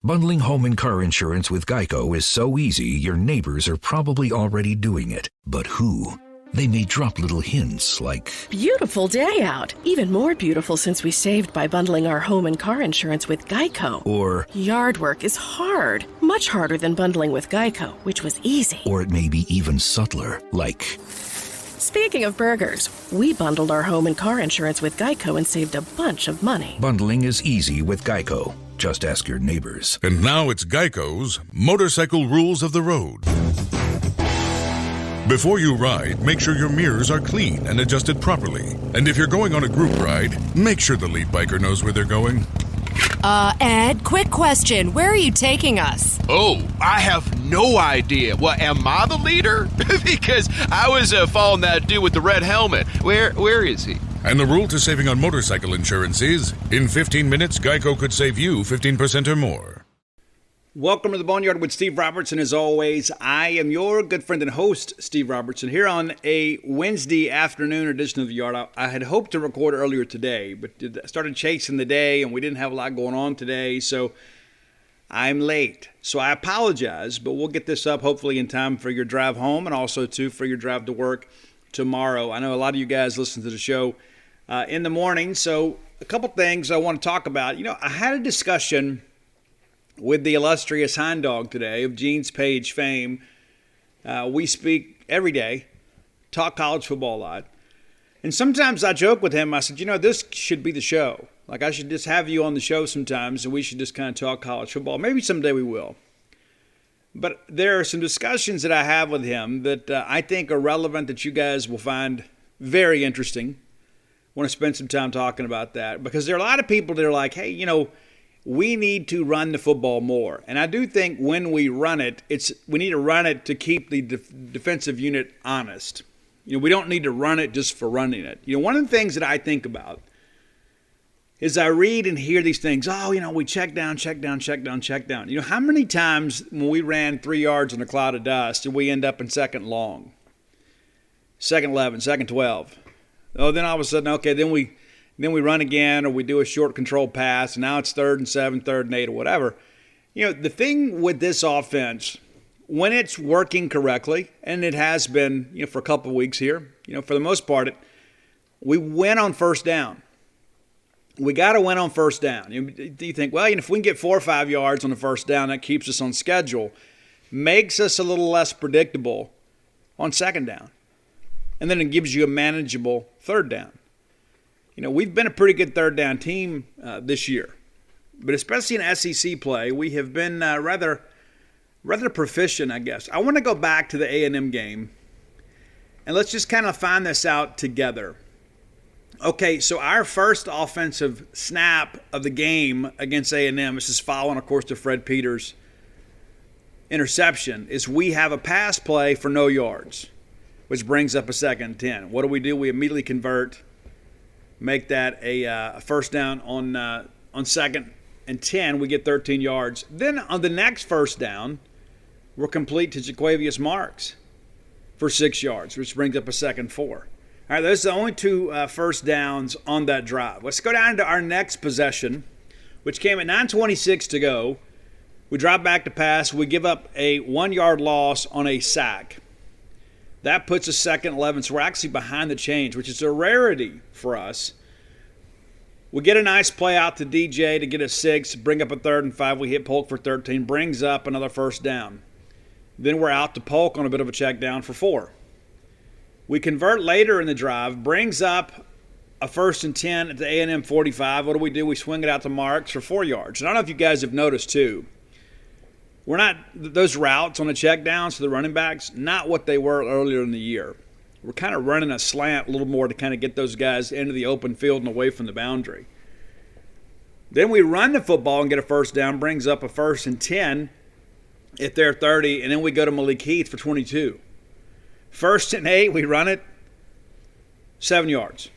Bundling home and car insurance with Geico is so easy, your neighbors are probably already doing it. But who? They may drop little hints like, beautiful day out. Even more beautiful since we saved by bundling our home and car insurance with Geico. or Yard work is hard. Much harder than bundling with Geico, which was easy. or it may be even subtler, like, Speaking of burgers, we bundled our home and car insurance with Geico and saved a bunch of money. bundling is easy with Geico. Just ask your neighbors. And now it's Geico's Motorcycle Rules of the Road. Before you ride, make sure your mirrors are clean and adjusted properly. And if you're going on a group ride, make sure the lead biker knows where they're going. Ed, quick question. Where are you taking us? Oh, I have no idea. Well, am I the leader? Because I was following that dude with the red helmet. Where is he? And the rule to saving on motorcycle insurance is, in 15 minutes, Geico could save you 15% or more. Welcome to the Boneyard with Steve Robertson. As always, I am your good friend and host, Steve Robertson, here on a Wednesday afternoon edition of the Yard. I had hoped to record earlier today, but started chasing the day, and we didn't have a lot going on today, so I'm late. So I apologize, but we'll get this up hopefully in time for your drive home and also, too, for your drive to work tomorrow. I know a lot of you guys listen to the show in the morning, so a couple things I want to talk about. You know, I had a discussion with the illustrious Hind Dog today of Gene's Page fame. We speak every day, talk college football a lot. And sometimes I joke with him. I said, you know, this should be the show. Like, I should just have you on the show sometimes, and we should just kind of talk college football. Maybe someday we will. But there are some discussions that I have with him that I think are relevant, that you guys will find very interesting. I want to spend some time talking about that, because there are a lot of people that are like, hey, you know, we need to run the football more. And I do think when we run it, we need to run it to keep the defensive unit honest. You know, we don't need to run it just for running it. You know, one of the things that I think about is I read and hear these things. Oh, you know, we check down, check down, check down, check down. You know, how many times when we ran 3 yards in a cloud of dust did we end up in second long, second 11, second 12? Oh, then all of a sudden, okay, then we run again, or we do a short control pass, and now it's 3rd and 7, 3rd and 8, or whatever. You know, the thing with this offense, when it's working correctly, and it has been, you know, for a couple of weeks here, you know, for the most part, we win on first down. We got to win on first down. You think, well, you know, if we can get 4 or 5 yards on the first down, that keeps us on schedule, makes us a little less predictable on second down. And then it gives you a manageable third down. You know, we've been a pretty good third down team this year. But especially in SEC play, we have been rather proficient, I guess. I want to go back to the A&M game, and let's just kind of find this out together. Okay, so our first offensive snap of the game against A&M, this is following, of course, the Fred Peters interception, is we have a pass play for no yards, which brings up a 2nd and 10. What do? We immediately convert, make that a first down on 2nd and 10. We get 13 yards. Then on the next first down, we're complete to Jaquavius Marks for 6 yards, which brings up a 2nd and 4. All right, those are the only 2 first downs on that drive. Let's go down to our next possession, which came at 9:26 to go. We drop back to pass. We give up a 1-yard loss on a sack. That puts us 2nd and 11, so we're actually behind the chains, which is a rarity for us. We get a nice play out to DJ to get a 6, bring up a 3rd and 5. We hit Polk for 13, brings up another first down. Then we're out to Polk on a bit of a check down for 4. We convert later in the drive, brings up a 1st and 10 at the A&M 45. What do? We swing it out to Marks for 4 yards. And I don't know if you guys have noticed, too, we're not, those routes on the check downs to the running backs, not what they were earlier in the year. We're kind of running a slant a little more to kind of get those guys into the open field and away from the boundary. Then we run the football and get a first down, brings up a 1st and 10 at their 30, and then we go to Malik Heath for 22. 1st and 8, we run it, 7 yards.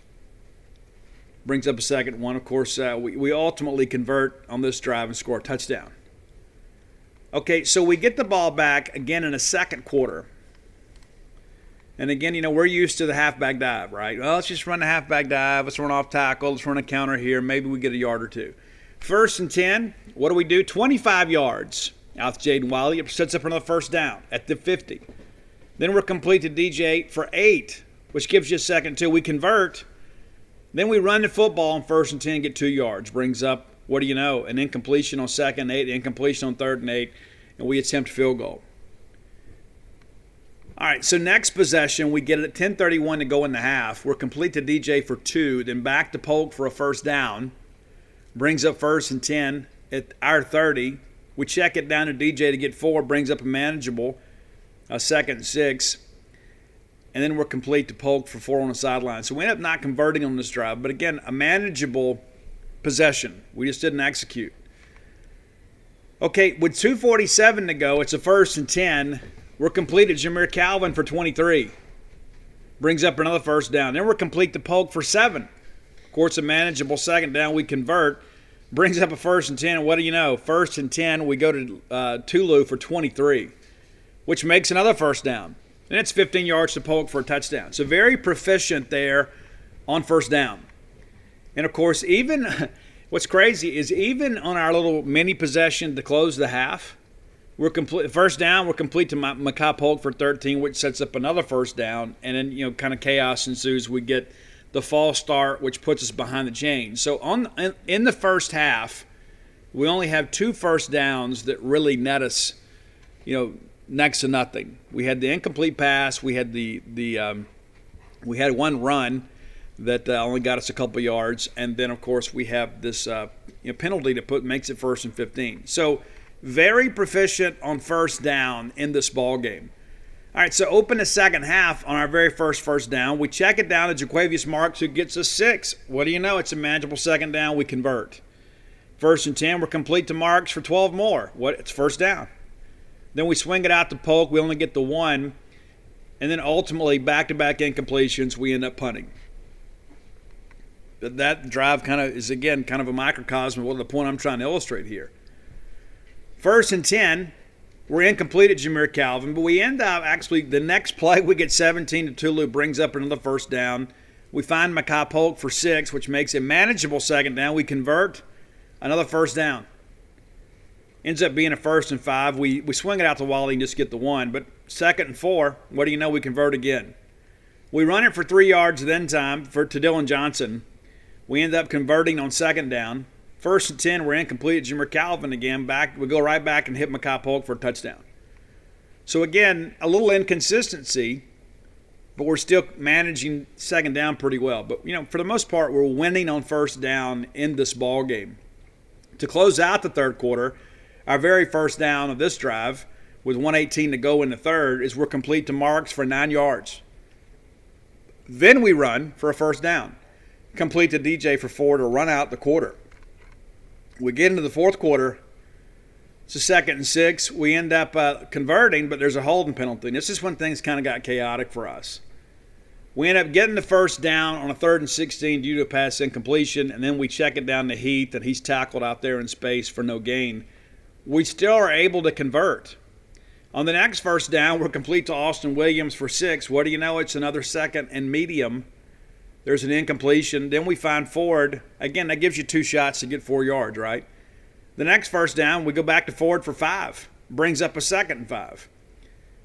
Brings up a second one. Of course, we ultimately convert on this drive and score a touchdown. Okay, so we get the ball back again in the second quarter. And again, you know, we're used to the halfback dive, right? Well, let's just run the halfback dive. Let's run off tackle. Let's run a counter here. Maybe we get a yard or 2. First and 10, what do? 25 yards out to Jaden Wiley. It sets up another first down at the 50. Then we're complete to DJ for 8, which gives you a second two. We convert. Then we run the football on first and 10, get 2 yards. Brings up, what do you know, an incompletion on second and 8, incompletion on third and 8, and we attempt a field goal. All right, so next possession, we get it at 10:31 to go in the half. We're complete to DJ for 2, then back to Polk for a first down. Brings up first and 10 at our 30. We check it down to DJ to get 4, brings up a manageable second and 6. And then we're complete to Polk for 4 on the sideline. So we end up not converting on this drive. But again, a manageable possession. We just didn't execute. Okay, with 2:47 to go, it's a first and 10. We're complete to Jameer Calvin for 23. Brings up another first down. Then we're complete to Polk for 7. Of course, a manageable second down. We convert. Brings up a first and 10. And what do you know? First and 10, we go to Tulu for 23, which makes another first down. And it's 15 yards to Polk for a touchdown. So very proficient there on first down. And, of course, even what's crazy is even on our little mini possession to close the half, we're complete. First down, we're complete to Makai Polk for 13, which sets up another first down. And then, kind of chaos ensues. We get the false start, which puts us behind the chains. So in the first half, we only have 2 first downs that really net us, next to nothing. We had the incomplete pass. We had we had one run that only got us a couple yards, and then of course we have this penalty to makes it first and 15. So very proficient on first down in this ball game. All right, so open the second half on our very first down. We check it down to Jaquavius Marks, who gets us 6. What do you know? It's a manageable second down. We convert. First and 10, we're complete to Marks for 12 more. It's first down. Then we swing it out to Polk. We only get the 1. And then ultimately, back-to-back incompletions, we end up punting. That drive is, again, kind of a microcosm of the point I'm trying to illustrate here. First and 10, we're incomplete at Jameer Calvin, but we end up actually the next play, we get 17 to Tulu, brings up another first down. We find Makai Polk for 6, which makes a manageable second down. We convert, another first down. Ends up being a first and 5. We swing it out to Wally and just get the 1. But second and 4, what do you know? We convert again. We run it for 3 yards at end time to Dylan Johnson. We end up converting on second down. First and 10, we're incomplete at Jameer Calvin again. We go right back and hit Makai Polk for a touchdown. So again, a little inconsistency, but we're still managing second down pretty well. But for the most part, we're winning on first down in this ball game. To close out the third quarter, our very first down of this drive, with 1:18 to go in the third, is we're complete to Marks for 9 yards. Then we run for a first down. Complete to DJ for 4 to run out the quarter. We get into the fourth quarter. It's a second and 6. We end up converting, but there's a holding penalty. And this is when things kind of got chaotic for us. We end up getting the first down on a 3rd and 16 due to a pass incompletion, and then we check it down to Heath, and he's tackled out there in space for no gain. We still are able to convert. On the next first down, we're complete to Austin Williams for 6. What do you know? It's another second and medium. There's an incompletion. Then we find Ford. Again, that gives you 2 shots to get 4 yards, right? The next first down, we go back to Ford for 5. Brings up a second and 5.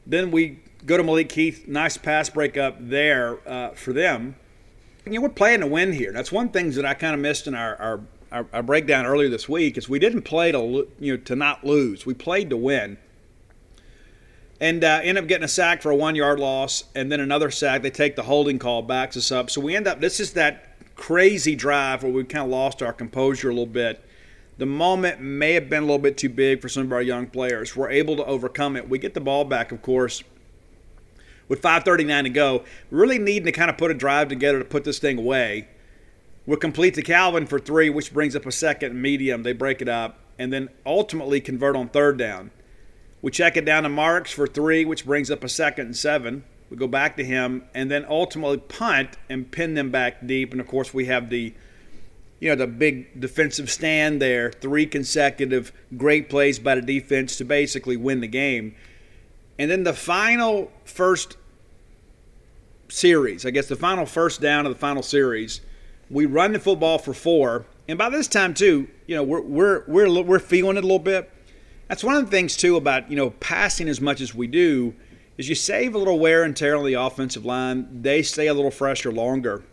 Then we go to Malik Heath. Nice pass breakup there for them. We're playing to win here. That's one thing that I kind of missed in our breakdown earlier this week is we didn't play to not lose. We played to win. And end up getting a sack for a 1-yard loss, and then another sack. They take the holding call, backs us up. So we end up, this is that crazy drive where we kind of lost our composure a little bit. The moment may have been a little bit too big for some of our young players. We're able to overcome it. We get the ball back, of course, with 5:39 to go. Really needing to kind of put a drive together to put this thing away. We're complete to Calvin for 3, which brings up a second and medium. They break it up, and then ultimately convert on third down. We check it down to Marks for 3, which brings up a second and 7. We go back to him, and then ultimately punt and pin them back deep. And, of course, we have the big defensive stand there. 3 consecutive great plays by the defense to basically win the game. And then the final first series, I guess the final first down of the final series, we run the football for 4, And by this time too, we're feeling it a little bit. That's one of the things too about passing as much as we do is you save a little wear and tear on the offensive line. They stay a little fresher longer.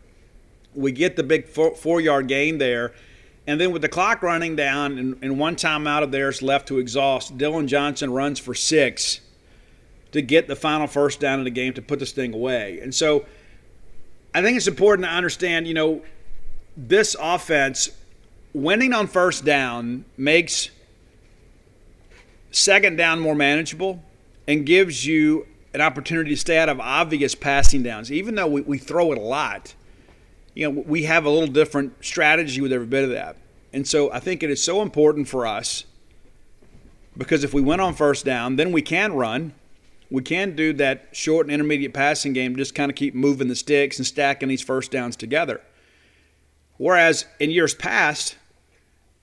We get the big 4-yard gain there. And then with the clock running down and one timeout of theirs left to exhaust, Dylan Johnson runs for 6 to get the final first down in the game to put this thing away. And so I think it's important to understand, this offense, winning on first down makes second down more manageable and gives you an opportunity to stay out of obvious passing downs. Even though we throw it a lot, we have a little different strategy with every bit of that. And so I think it is so important for us because if we win on first down, then we can run. We can do that short and intermediate passing game, just kind of keep moving the sticks and stacking these first downs together. Whereas in years past,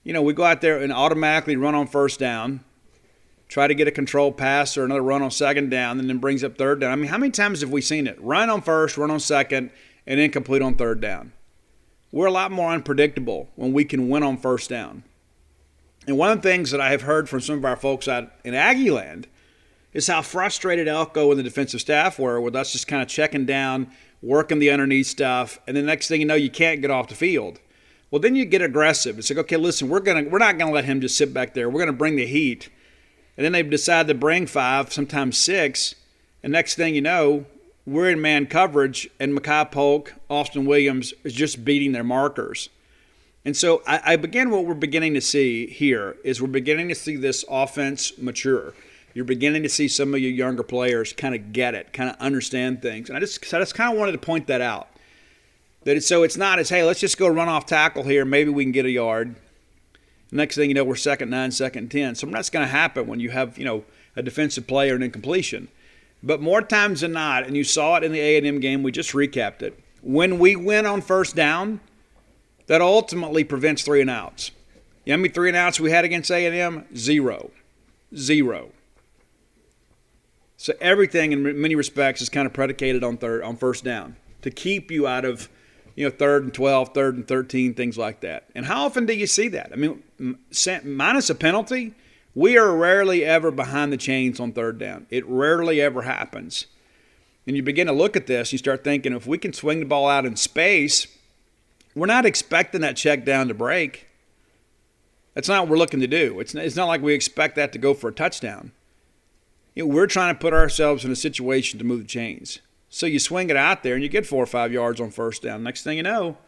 we go out there and automatically run on first down, try to get a controlled pass or another run on second down, and then brings up third down. I mean, how many times have we seen it? Run on first, run on second, and then complete on third down. We're a lot more unpredictable when we can win on first down. And one of the things that I have heard from some of our folks out in Aggie land is how frustrated Elko and the defensive staff were with us just kind of checking down, working the underneath stuff, and the next thing you know, you can't get off the field. Well, then you get aggressive. It's like, okay, listen, we're not going to let him just sit back there. We're going to bring the heat. And then they decide to bring 5, sometimes 6, and next thing you know, we're in man coverage, and Mekhi Polk, Austin Williams is just beating their markers. And so what we're beginning to see here is we're beginning to see this offense mature. You're beginning to see some of your younger players kind of get it, kind of understand things. And I just kind of wanted to point that out. So it's not as, hey, let's just go run off tackle here. Maybe we can get a yard. Next thing you know, we're 2nd 9, 2nd 10. So that's going to happen when you have, a defensive player and incompletion. But more times than not, and you saw it in the A&M game, we just recapped it. When we win on first down, that ultimately prevents 3 and outs. You know how many 3 and outs we had against A&M? 0. So everything in many respects is kind of predicated on first down to keep you out of 3rd and 12, 3rd and 13, things like that. And how often do you see that? I mean, minus a penalty, we are rarely ever behind the chains on third down. It rarely ever happens. And you begin to look at this, you start thinking, if we can swing the ball out in space, we're not expecting that check down to break. That's not what we're looking to do. It's not like we expect that to go for a touchdown. We're trying to put ourselves in a situation to move the chains. So you swing it out there and you get 4 or 5 yards on first down. Next thing you know,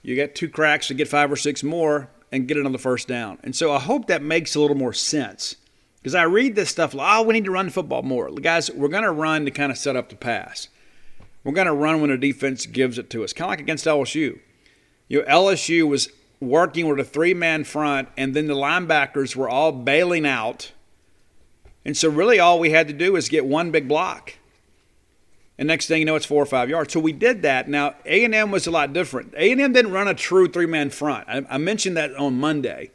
you get 2 cracks to get 5 or 6 more and get it on the first down. And so I hope that makes a little more sense. Because I read this stuff like, we need to run the football more. Guys, we're going to run to kind of set up the pass. We're going to run when the defense gives it to us. Kind of like against LSU. LSU was working with a 3-man front, and then the linebackers were all bailing out. And so really all we had to do was get one big block. And next thing you know, it's 4 or 5 yards. So we did that. Now, A&M was a lot different. A&M didn't run a true 3-man front. I mentioned that on Monday.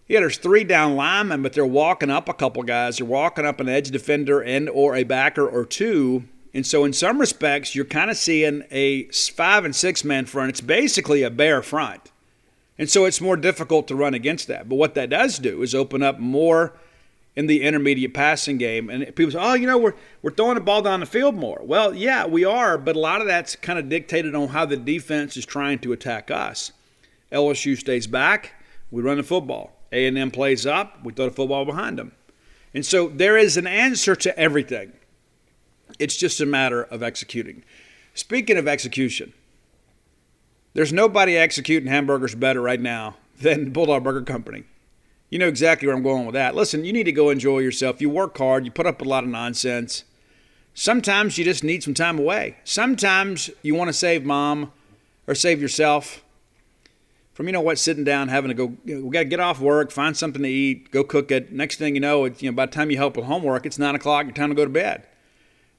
Yeah, there's 3 down linemen, but they're walking up a couple guys. They're walking up an edge defender and or a backer or 2. And so in some respects, you're kind of seeing a 5 and 6-man front. It's basically a bare front. And so it's more difficult to run against that. But what that does do is open up more in the intermediate passing game. And people say, we're throwing the ball down the field more. Well, yeah, we are, but a lot of that's kind of dictated on how the defense is trying to attack us. LSU stays back, we run the football. A&M plays up, we throw the football behind them. And so there is an answer to everything. It's just a matter of executing. Speaking of execution, there's nobody executing hamburgers better right now than Bulldog Burger Company. You know exactly where I'm going with that. Listen, you need to go enjoy yourself. You work hard. You put up a lot of nonsense. Sometimes you just need some time away. Sometimes you want to save mom or save yourself from, sitting down, having to go, we got to get off work, find something to eat, go cook it. Next thing you know, by the time you help with homework, it's 9 o'clock, your time to go to bed.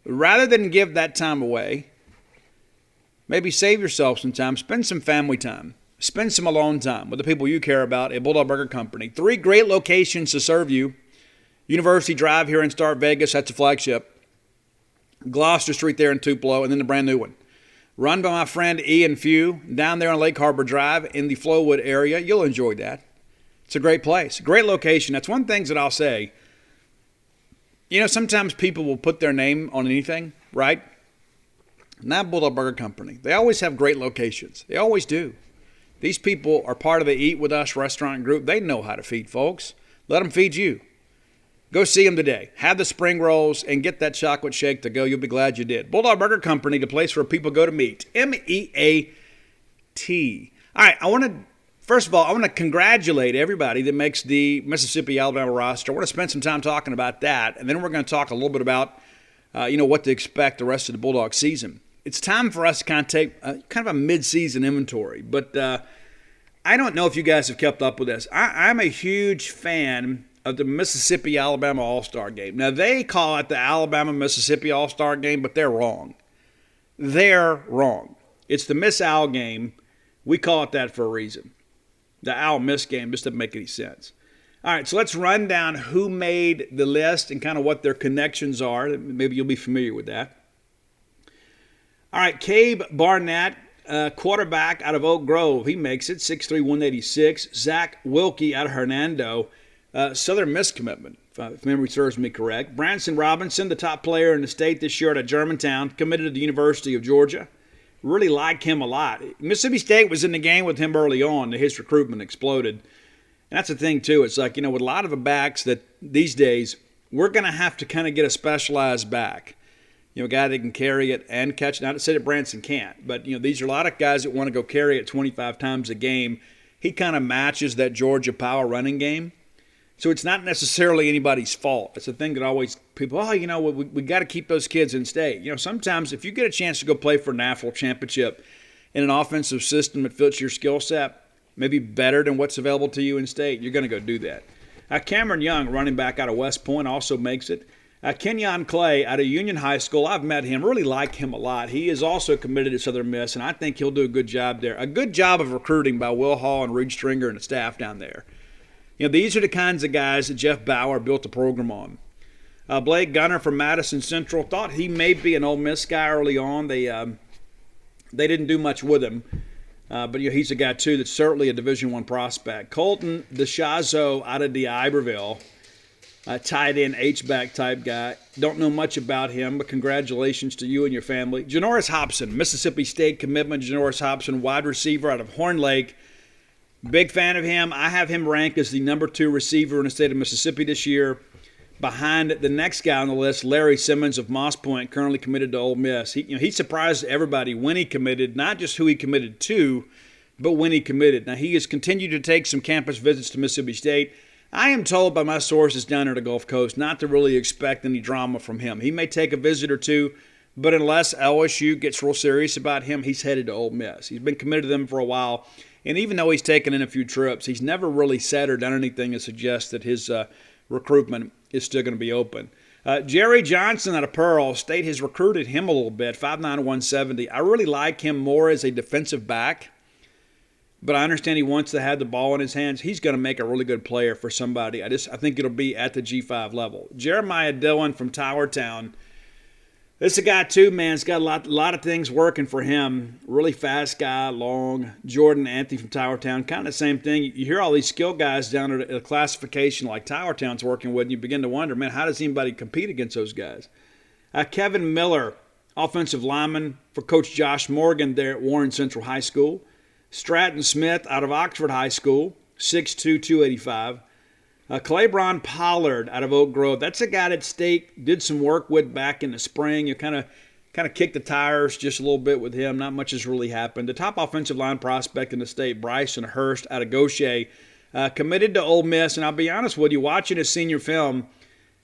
Rather than give that time away, maybe save yourself some time, spend some family time. Spend some alone time with the people you care about at Bulldog Burger Company. 3 great locations to serve you. University Drive here in Start Vegas, that's a flagship. Gloucester Street there in Tupelo, and then the brand new one. run by my friend Ian Few down there on Lake Harbor Drive in the Flowwood area. You'll enjoy that. It's a great place, great location. That's one thing that I'll say. Sometimes people will put their name on anything, right? Not Bulldog Burger Company. They always have great locations. They always do. These people are part of the Eat With Us restaurant group. They know how to feed folks. Let them feed you. Go see them today. Have the spring rolls and get that chocolate shake to go. You'll be glad you did. Bulldog Burger Company, the place where people go to meet. MEAT. All right, first of all, I want to congratulate everybody that makes the Mississippi-Alabama roster. I want to spend some time talking about that, and then we're going to talk a little bit about, what to expect the rest of the Bulldog season. It's time for us to kind of take kind of a mid-season inventory, but I don't know if you guys have kept up with this. I'm a huge fan of the Mississippi-Alabama All-Star Game. Now, they call it the Alabama-Mississippi All-Star Game, but they're wrong. They're wrong. It's the Miss Al game. We call it that for a reason. The Al Miss game just doesn't make any sense. All right, so let's run down who made the list and kind of what their connections are. Maybe you'll be familiar with that. All right, Cabe Barnett, quarterback out of Oak Grove. He makes it, 6'3", 186. Zack Wilkie out of Hernando, Southern Miss commitment, if memory serves me correct. Branson Robinson, the top player in the state this year out of Germantown, committed to the University of Georgia. Really like him a lot. Mississippi State was in the game with him early on. His recruitment exploded. And that's the thing, too. It's like, with a lot of the backs that these days, we're going to have to kind of get a specialized back. A guy that can carry it and catch it. Not to say that Branson can't, but, these are a lot of guys that want to go carry it 25 times a game. He kind of matches that Georgia power running game. So it's not necessarily anybody's fault. It's a thing that always people, we got to keep those kids in state. Sometimes if you get a chance to go play for a national championship in an offensive system that fits your skill set, maybe better than what's available to you in state, you're going to go do that. Cameron Young, running back out of West Point, also makes it. Kenyon Clay out of Union High School, I've met him, really like him a lot. He is also committed to Southern Miss, and I think he'll do a good job there. A good job of recruiting by Will Hall and Reed Stringer and the staff down there. These are the kinds of guys that Jeff Bauer built the program on. Blake Gunner from Madison Central, thought he may be an Ole Miss guy early on. They didn't do much with him. But he's a guy, too, that's certainly a Division I prospect. Colton DeShazo out of Iberville, tight end, H-back type guy. Don't know much about him, but congratulations to you and your family. Janoris Hobson, Mississippi State commitment. Janoris Hobson, wide receiver out of Horn Lake. Big fan of him. I have him ranked as the number 2 receiver in the state of Mississippi this year, behind the next guy on the list, Larry Simmons of Moss Point, currently committed to Ole Miss. He surprised everybody when he committed, not just who he committed to, but when he committed. Now, he has continued to take some campus visits to Mississippi State. I am told by my sources down there at the Gulf Coast not to really expect any drama from him. He may take a visit or two, but unless LSU gets real serious about him, he's headed to Ole Miss. He's been committed to them for a while. And even though he's taken in a few trips, he's never really said or done anything to suggest that his recruitment is still going to be open. Jerry Johnson out of Pearl State has recruited him a little bit, 5'9", 170. I really like him more as a defensive back, but I understand he wants to have the ball in his hands. He's going to make a really good player for somebody. I think it'll be at the G5 level. Jeremiah Dillon from Towertown. This is a guy, too, man. He's got a lot of things working for him. Really fast guy, long. Jordan Anthony from Towertown, kind of the same thing. You hear all these skill guys down at a classification like Towertown's working with, and you begin to wonder, man, how does anybody compete against those guys? Kevin Miller, offensive lineman for Coach Josh Morgan there at Warren Central High School. Stratton Smith out of Oxford High School, 6'2", 285. Claybron Pollard out of Oak Grove. That's a guy that State did some work with back in the spring. You kind of kicked the tires just a little bit with him. Not much has really happened. The top offensive line prospect in the state, Bryson Hearst out of Gaucher, committed to Ole Miss. And I'll be honest with you, watching his senior film,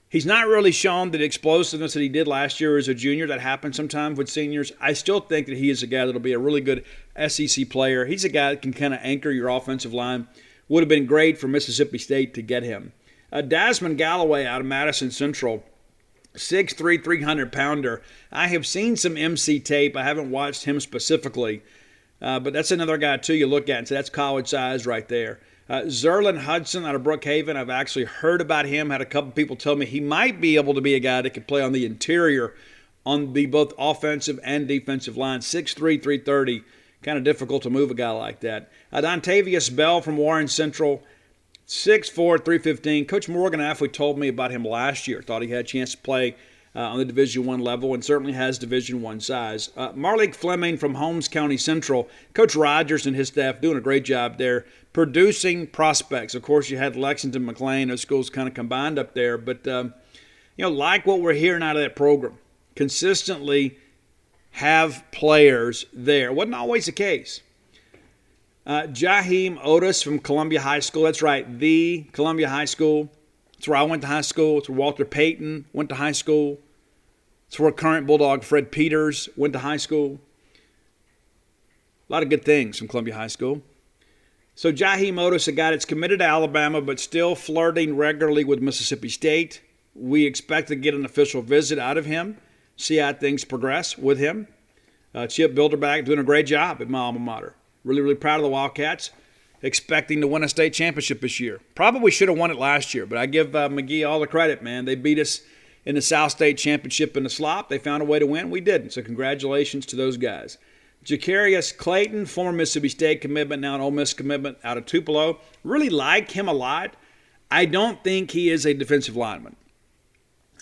he's not really shown the explosiveness that he did last year as a junior. That happens sometimes with seniors. I still think that he is a guy that will be a really good SEC player. He's a guy that can kind of anchor your offensive line. Would have been great for Mississippi State to get him. Jasmine Galloway out of Madison Central, 6'3", 300-pounder. I have seen some MC tape. I haven't watched him specifically, but that's another guy, too, you look at and say that's college size right there. Zerlin Hudson out of Brookhaven, I've actually heard about him. Had a couple people tell me he might be able to be a guy that could play on the interior on the both offensive and defensive line. 6'3", 330. Kind of difficult to move a guy like that. Dontavius Bell from Warren Central, 6'4", 315. Coach Morgan actually told me about him last year. Thought he had a chance to play on the Division I level and certainly has Division I size. Marleke Fleming from Holmes County Central. Coach Rogers and his staff doing a great job there producing prospects. Of course, you had Lexington, McLean. Those schools kind of combined up there. But, like what we're hearing out of that program, consistently have players there. Wasn't always the case. Jaheim Otis from Columbia High School. That's right, the Columbia High School. It's where I went to high school. It's where Walter Payton went to high school. It's where current Bulldog Fred Peters went to high school. A lot of good things from Columbia High School. So Jaheim Otis, a guy that's committed to Alabama but still flirting regularly with Mississippi State. We expect to get an official visit out of him, see how things progress with him. Chip Bilderback doing a great job at my alma mater. Really, really proud of the Wildcats. Expecting to win a state championship this year. Probably should have won it last year, but I give McGee all the credit, man. They beat us in the South State Championship in the slop. They found a way to win. We didn't, so congratulations to those guys. Jacarius Clayton, former Mississippi State commitment, now an Ole Miss commitment out of Tupelo. Really like him a lot. I don't think he is a defensive lineman.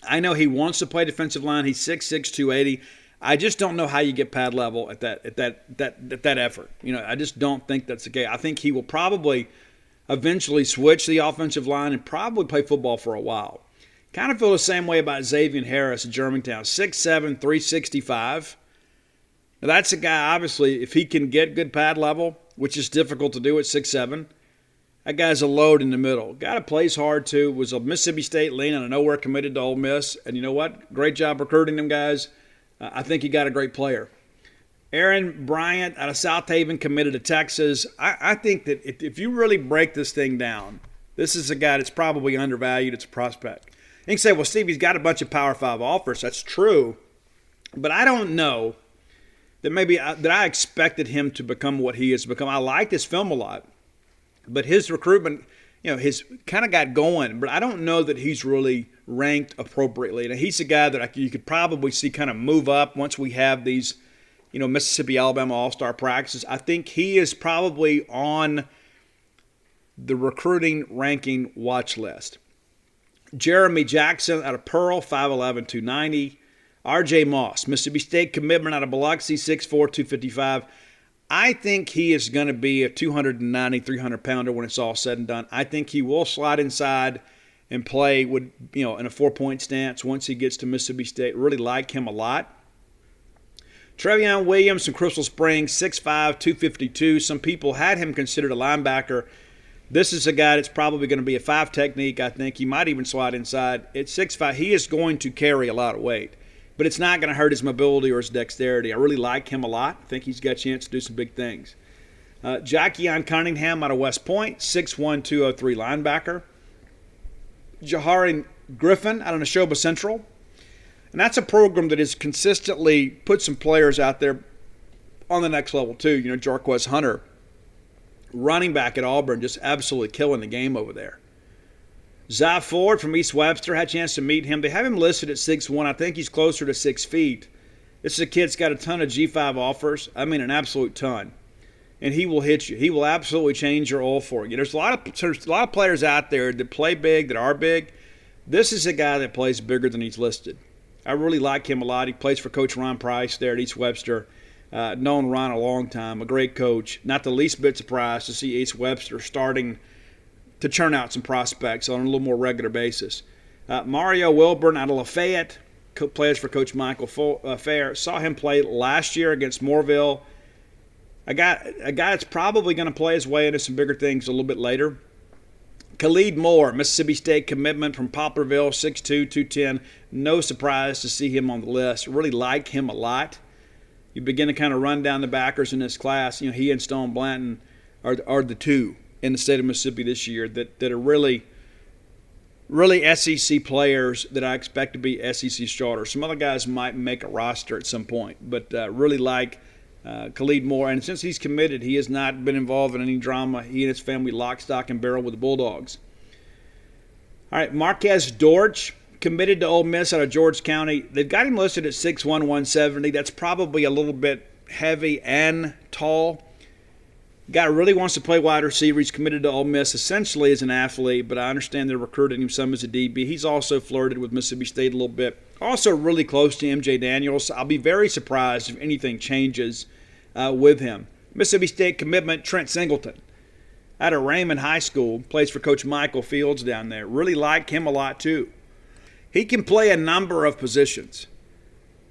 I know he wants to play defensive line. He's 6'6", 280. I just don't know how you get pad level at that effort. I just don't think that's the case. I think he will probably eventually switch the offensive line and probably play football for a while. Kind of feel the same way about Xavier Harris at Germantown, 6'7", 365. Now that's a guy, obviously, if he can get good pad level, which is difficult to do at 6'7", that guy's a load in the middle. Guy that plays hard, too, was a Mississippi State lean and a nowhere committed to Ole Miss. And you know what? Great job recruiting them guys. I think he got a great player. Aaron Bryant out of South Haven committed to Texas. I think that if you really break this thing down, this is a guy that's probably undervalued. It's a prospect. You can say, well, Steve, he's got a bunch of Power 5 offers. That's true. But I don't know that that I expected him to become what he has become. I like his film a lot. But his recruitment, his kind of got going. But I don't know that he's really ranked appropriately. And he's a guy that you could probably see kind of move up once we have these, Mississippi, Alabama All-Star practices. I think he is probably on the recruiting ranking watch list. Jeremy Jackson out of Pearl, 5'11", 290. R.J. Moss, Mississippi State commitment out of Biloxi, 6'4", 255. I think he is going to be a 290, 300-pounder when it's all said and done. I think he will slide inside and play with, in a 4-point stance once he gets to Mississippi State. Really like him a lot. Trevion Williams from Crystal Springs, 6'5", 252. Some people had him considered a linebacker. This is a guy that's probably going to be a 5 technique, I think. He might even slide inside. At 6'5", he is going to carry a lot of weight. But it's not going to hurt his mobility or his dexterity. I really like him a lot. I think he's got a chance to do some big things. Jackion Cunningham out of West Point, 6'1", 203 linebacker. Jahari Griffin out of Neshoba Central. And that's a program that has consistently put some players out there on the next level too. Jarquez Hunter, running back at Auburn, just absolutely killing the game over there. Zy Ford from East Webster, had a chance to meet him. They have him listed at 6'1". I think he's closer to 6 feet. This is a kid that's got a ton of G5 offers. I mean, an absolute ton. And he will hit you. He will absolutely change your oil for you. There's a lot of players out there that play big, that are big. This is a guy that plays bigger than he's listed. I really like him a lot. He plays for Coach Ron Price there at East Webster. Known Ron a long time, a great coach. Not the least bit surprised to see East Webster starting to churn out some prospects on a little more regular basis. Mario Wilburn out of Lafayette, plays for Coach Michael Fair. Saw him play last year against Mooreville. A guy that's probably going to play his way into some bigger things a little bit later. Khalid Moore, Mississippi State commitment from Poplarville, 6'2", 210. No surprise to see him on the list. Really like him a lot. You begin to kind of run down the backers in this class. He and Stone Blanton are the two in the state of Mississippi this year that are really SEC players that I expect to be SEC starters. Some other guys might make a roster at some point, but really like Khalid Moore. And since he's committed, he has not been involved in any drama. He and his family lock, stock, and barrel with the Bulldogs. All right, Marquez Dortch committed to Ole Miss out of George County. They've got him listed at 6'1", 170. That's probably a little bit heavy and tall. Guy really wants to play wide receiver. He's committed to Ole Miss essentially as an athlete, but I understand they're recruiting him some as a DB. He's also flirted with Mississippi State a little bit. Also really close to MJ Daniels. I'll be very surprised if anything changes with him. Mississippi State commitment, Trent Singleton. Out of Raymond High School, plays for Coach Michael Fields down there. Really like him a lot too. He can play a number of positions.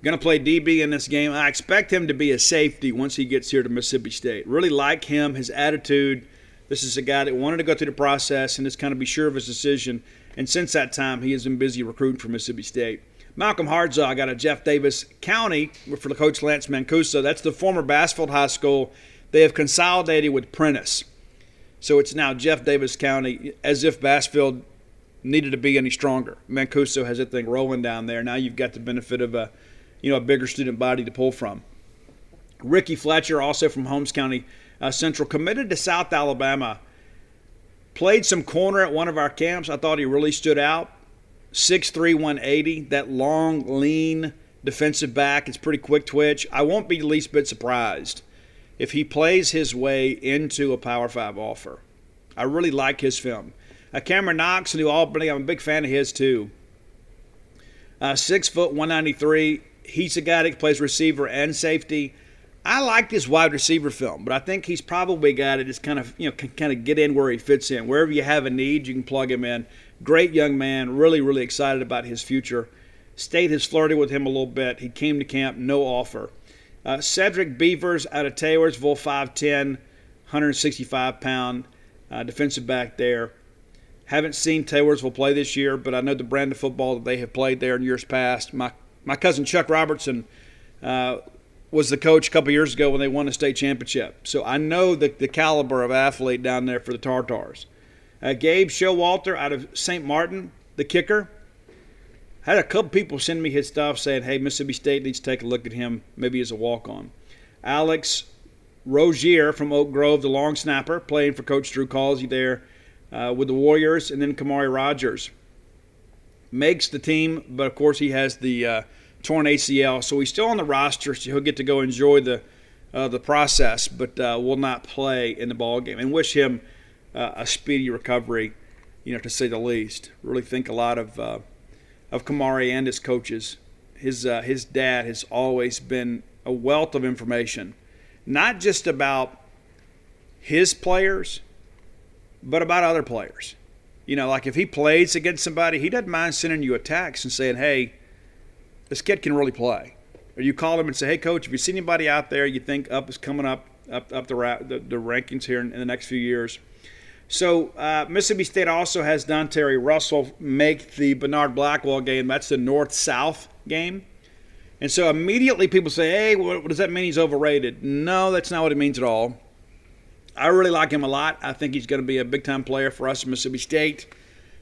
Going to play DB in this game. I expect him to be a safety once he gets here to Mississippi State. Really like him, his attitude. This is a guy that wanted to go through the process and just kind of be sure of his decision. And since that time, he has been busy recruiting for Mississippi State. Malcolm Hartzog out of Jeff Davis County for the coach Lance Mancuso. That's the former Bassfield High School. They have consolidated with Prentice. So it's now Jeff Davis County, as if Bassfield needed to be any stronger. Mancuso has that thing rolling down there. Now you've got the benefit of a bigger student body to pull from. Ricky Fletcher, also from Holmes County Central, committed to South Alabama. Played some corner at one of our camps. I thought he really stood out. 6'3", 180. That long, lean defensive back. It's pretty quick twitch. I won't be the least bit surprised if he plays his way into a Power 5 offer. I really like his film. Cameron Knox, New Albany, I'm a big fan of his too. 6 foot, 193. He's a guy that plays receiver and safety. I like this wide receiver film, but I think he's probably a guy that just kind of get in where he fits in. Wherever you have a need, you can plug him in. Great young man, really, really excited about his future. State has flirted with him a little bit. He came to camp, no offer. Cedric Beavers out of Taylorsville, 5'10", 165-pound defensive back there. Haven't seen Taylorsville play this year, but I know the brand of football that they have played there in years past. My cousin Chuck Robertson was the coach a couple years ago when they won the state championship. So I know the caliber of athlete down there for the Tartars. Gabe Showalter out of St. Martin, the kicker. Had a couple people send me his stuff saying, hey, Mississippi State needs to take a look at him, maybe as a walk-on. Alex Rozier from Oak Grove, the long snapper, playing for Coach Drew Causey there with the Warriors. And then Kamari Rogers makes the team, but, of course, he has the torn ACL. So he's still on the roster, so he'll get to go enjoy the process, but will not play in the ball game. And wish him a speedy recovery, to say the least. Really think a lot of Kamari and his coaches. His dad has always been a wealth of information, not just about his players, but about other players. Like if he plays against somebody, he doesn't mind sending you a text and saying, hey, this kid can really play. Or you call him and say, hey, coach, if you see anybody out there you think is coming up the rankings here in the next few years. So Mississippi State also has Dante Russell make the Bernard Blackwell game. That's the north-south game. And so immediately people say, hey, what does that mean he's overrated? No, that's not what it means at all. I really like him a lot. I think he's going to be a big-time player for us in Mississippi State.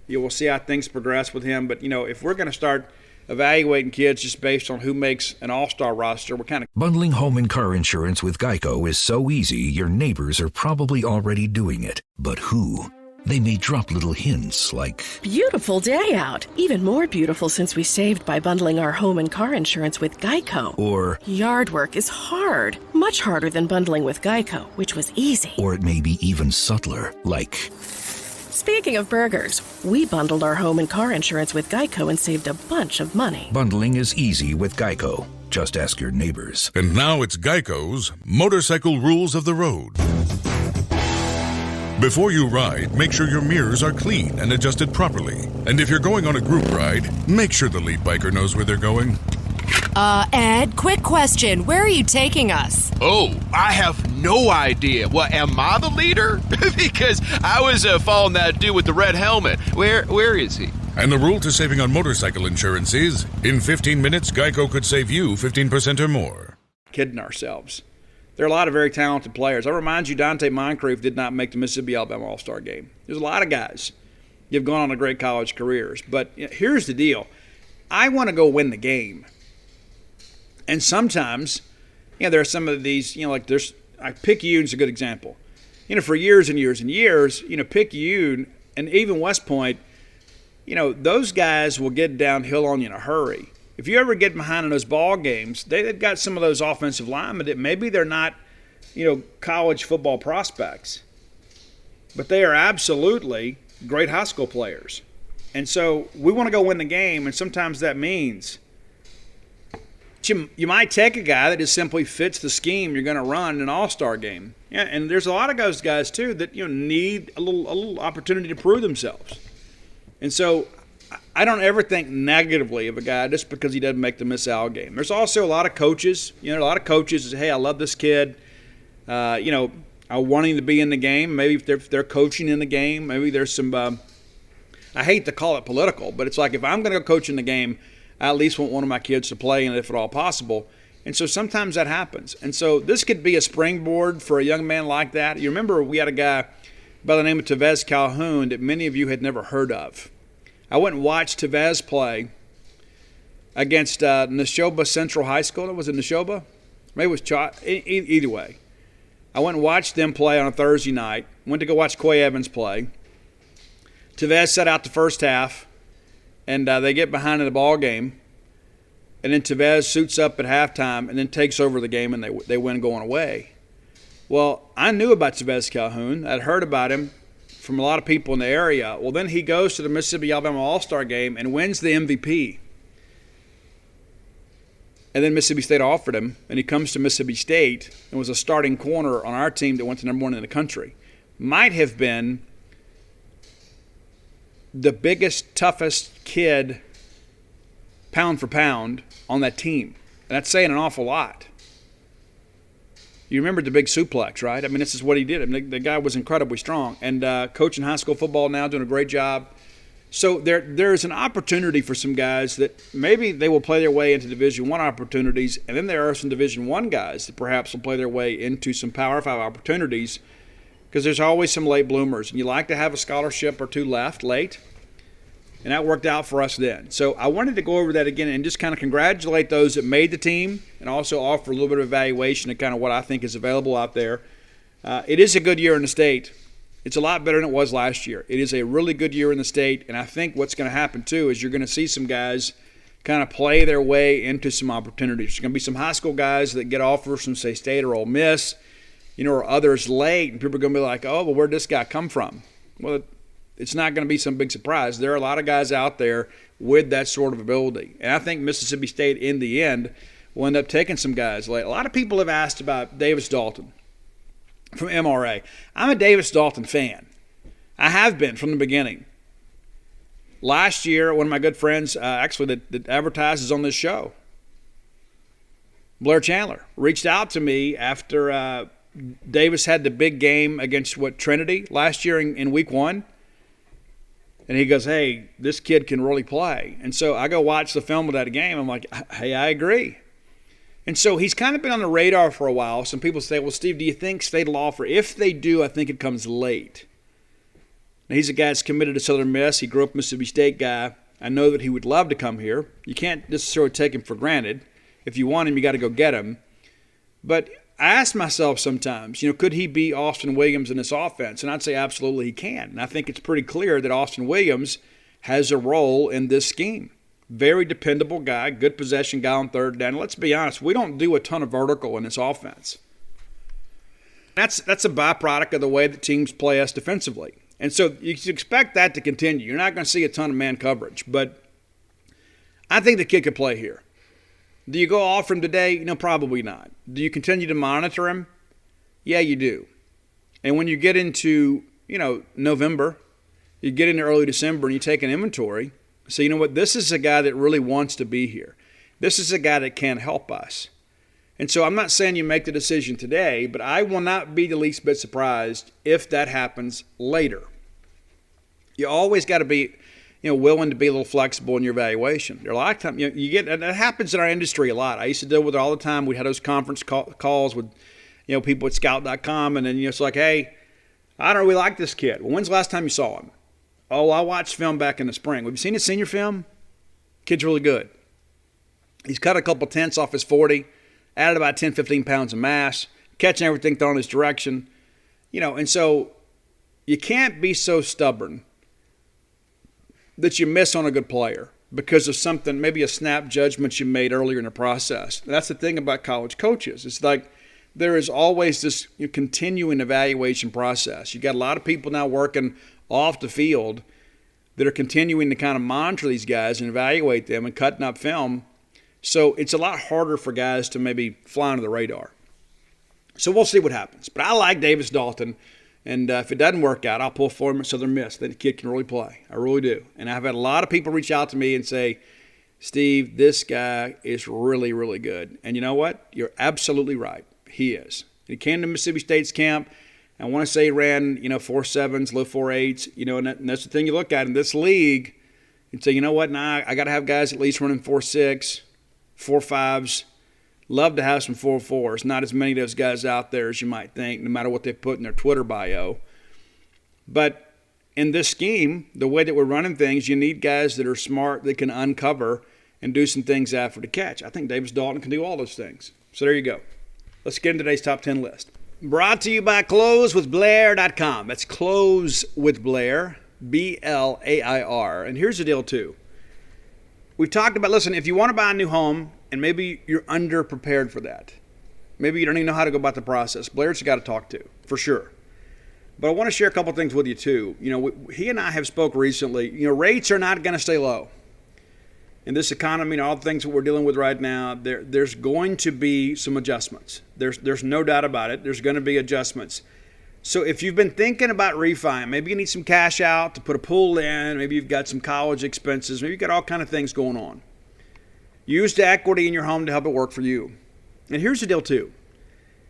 We'll see how things progress with him. But, if we're going to start evaluating kids just based on who makes an all-star roster, we're kind of... Bundling home and car insurance with Geico is so easy, your neighbors are probably already doing it. But who? They may drop little hints like, Beautiful day out. Even more beautiful since we saved by bundling our home and car insurance with Geico. or Yard work is hard. Much harder than bundling with Geico, which was easy. or it may be even subtler, like, Speaking of burgers, we bundled our home and car insurance with Geico and saved a bunch of money. bundling is easy with Geico. Just ask your neighbors. And now it's Geico's Motorcycle Rules of the Road. Before you ride, make sure your mirrors are clean and adjusted properly. And if you're going on a group ride, make sure the lead biker knows where they're going. Ed, quick question. Where are you taking us? Oh, I have no idea. Well, am I the leader? Because I was following that dude with the red helmet. Where is he? And the rule to saving on motorcycle insurance is, in 15 minutes, Geico could save you 15% or more. Kidding ourselves. There are a lot of very talented players. I remind you, Dante Moncrief did not make the Mississippi-Alabama All-Star game. There's a lot of guys that have gone on to great college careers. But here's the deal. I want to go win the game. And sometimes, there are some of these, Picayune's a good example. For years and years and years, Picayune and even West Point, those guys will get downhill on you in a hurry. If you ever get behind in those ball games, they've got some of those offensive linemen that maybe they're not, college football prospects, but they are absolutely great high school players. And so we want to go win the game, and sometimes that means you might take a guy that just simply fits the scheme you're going to run in an all-star game. Yeah, and there's a lot of those guys too that need a little opportunity to prove themselves. And so I don't ever think negatively of a guy just because he doesn't make the Miss Al game. There's also a lot of coaches. A lot of coaches say, "Hey, I love this kid. I want him to be in the game." Maybe if they're coaching in the game, maybe there's some. I hate to call it political, but it's like if I'm going to go coach in the game, I at least want one of my kids to play in it if at all possible. And so sometimes that happens. And so this could be a springboard for a young man like that. You remember we had a guy by the name of Tevez Calhoun that many of you had never heard of. I went and watched Tevez play against Neshoba Central High School. Was it Neshoba? Maybe it was either way. I went and watched them play on a Thursday night. Went to go watch Quay Evans play. Tevez set out the first half, and they get behind in the ball game. And then Tevez suits up at halftime and then takes over the game, and they win going away. Well, I knew about Tevez Calhoun. I'd heard about him from a lot of people in the area. Well, then he goes to the Mississippi-Alabama All-Star game and wins the MVP. And then Mississippi State offered him, and he comes to Mississippi State and was a starting corner on our team that went to number 1 in the country. Might have been the biggest, toughest kid pound for pound on that team. And that's saying an awful lot. You remember the big suplex, right? I mean, this is what he did. I mean, the guy was incredibly strong. And coaching high school football now, doing a great job. So there's an opportunity for some guys that maybe they will play their way into Division I opportunities, and then there are some Division I guys that perhaps will play their way into some Power 5 opportunities, because there's always some late bloomers. And you like to have a scholarship or two left late. And that worked out for us then. So I wanted to go over that again and just kind of congratulate those that made the team and also offer a little bit of evaluation of kind of what I think is available out there. It is a good year in the state. It's a lot better than it was last year. It is a really good year in the state, and I think what's going to happen too is you're going to see some guys kind of play their way into some opportunities. There's going to be some high school guys that get offers from, say, State or Ole Miss, or others late, and people are going to be like, "Oh, well, where'd this guy come from?" Well, it's not going to be some big surprise. There are a lot of guys out there with that sort of ability. And I think Mississippi State, in the end, will end up taking some guys late. A lot of people have asked about Davis Dalton from MRA. I'm a Davis Dalton fan. I have been from the beginning. Last year, one of my good friends, that advertises on this show, Blair Chandler, reached out to me after Davis had the big game against Trinity last year in week 1. And he goes, "Hey, this kid can really play." And so I go watch the film of that game. I'm like, "Hey, I agree." And so he's kind of been on the radar for a while. Some people say, "Well, Steve, do you think State will offer?" If they do, I think it comes late. Now, he's a guy that's committed to Southern Miss. He grew up a Mississippi State guy. I know that he would love to come here. You can't necessarily take him for granted. If you want him, you got to go get him. But I ask myself sometimes, could he be Austin Williams in this offense? And I'd say absolutely he can. And I think it's pretty clear that Austin Williams has a role in this scheme. Very dependable guy, good possession guy on third down. Let's be honest, we don't do a ton of vertical in this offense. That's a byproduct of the way that teams play us defensively. And so you should expect that to continue. You're not going to see a ton of man coverage, but I think the kid could play here. Do you go offer him today? No, probably not. Do you continue to monitor him? Yeah, you do. And when you get into, November, you get into early December and you take an inventory, so you know what, this is a guy that really wants to be here. This is a guy that can help us. And so I'm not saying you make the decision today, but I will not be the least bit surprised if that happens later. You always got to be willing to be a little flexible in your evaluation. There are a lot of times you get, and that happens in our industry a lot. I used to deal with it all the time. We had those conference calls with people at scout.com, and then it's like, "Hey, I don't really like this kid." Well, when's the last time you saw him? "Oh, I watched film back in the spring." Have you seen his senior film? Kid's really good. He's cut a couple tenths off his 40, added about 10, 15 pounds of mass, catching everything thrown his direction. And so you can't be so stubborn that you miss on a good player because of something, maybe a snap judgment you made earlier in the process. That's the thing about college coaches. It's like there is always this continuing evaluation process. You got a lot of people now working off the field that are continuing to kind of monitor these guys and evaluate them and cutting up film. So it's a lot harder for guys to maybe fly under the radar. So we'll see what happens. But I like Davis Dalton. And if it doesn't work out, I'll pull for him at Southern Miss. That kid can really play. I really do. And I've had a lot of people reach out to me and say, Steve, this guy is really, really good. And you know what? You're absolutely right. He is. He came to Mississippi State's camp. I want to say he ran, 4.7s, low 4.8s, and that's the thing you look at in this league. And say, you know what? Nah, I got to have guys at least running 4.6, 4.5s. Love to have some 4.4s. Not as many of those guys out there as you might think, no matter what they put in their Twitter bio. But in this scheme, the way that we're running things, you need guys that are smart, that can uncover and do some things after the catch. I think Davis Dalton can do all those things. So there you go. Let's get into today's top 10 list. Brought to you by closewithblair.com. That's Close with Blair, Blair. And here's the deal, too. We've talked about, listen, if you want to buy a new home, and maybe you're underprepared for that. Maybe you don't even know how to go about the process. Blair's got to talk to, for sure. But I want to share a couple things with you, too. He and I have spoke recently. Rates are not going to stay low. In this economy and all the things that we're dealing with right now, there's going to be some adjustments. There's no doubt about it. There's going to be adjustments. So if you've been thinking about refi, maybe you need some cash out to put a pool in, maybe you've got some college expenses, maybe you've got all kind of things going on. Use the equity in your home to help it work for you. And here's the deal, too.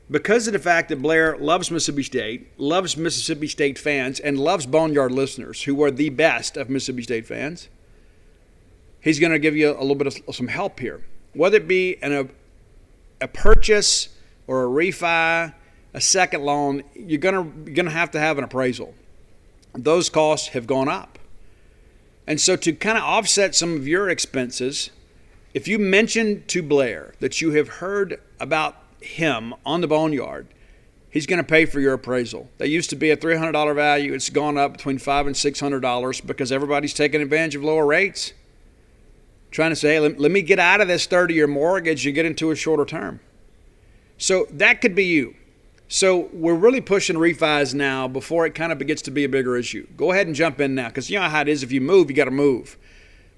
Because of the fact that Blair loves Mississippi State, loves Mississippi State fans, and loves Boneyard listeners, who are the best of Mississippi State fans, he's going to give you a little bit of some help here. Whether it be a purchase or a refi, a second loan, you're going to have an appraisal. Those costs have gone up. And so to kind of offset some of your expenses, if you mention to Blair that you have heard about him on the Boneyard, he's going to pay for your appraisal. That used to be a $300 value. It's gone up between $500 and $600 because everybody's taking advantage of lower rates. Trying to say, hey, let me get out of this 30-year mortgage and get into a shorter term. So that could be you. So we're really pushing refis now before it kind of gets to be a bigger issue. Go ahead and jump in now because you know how it is. If you move, you got to move.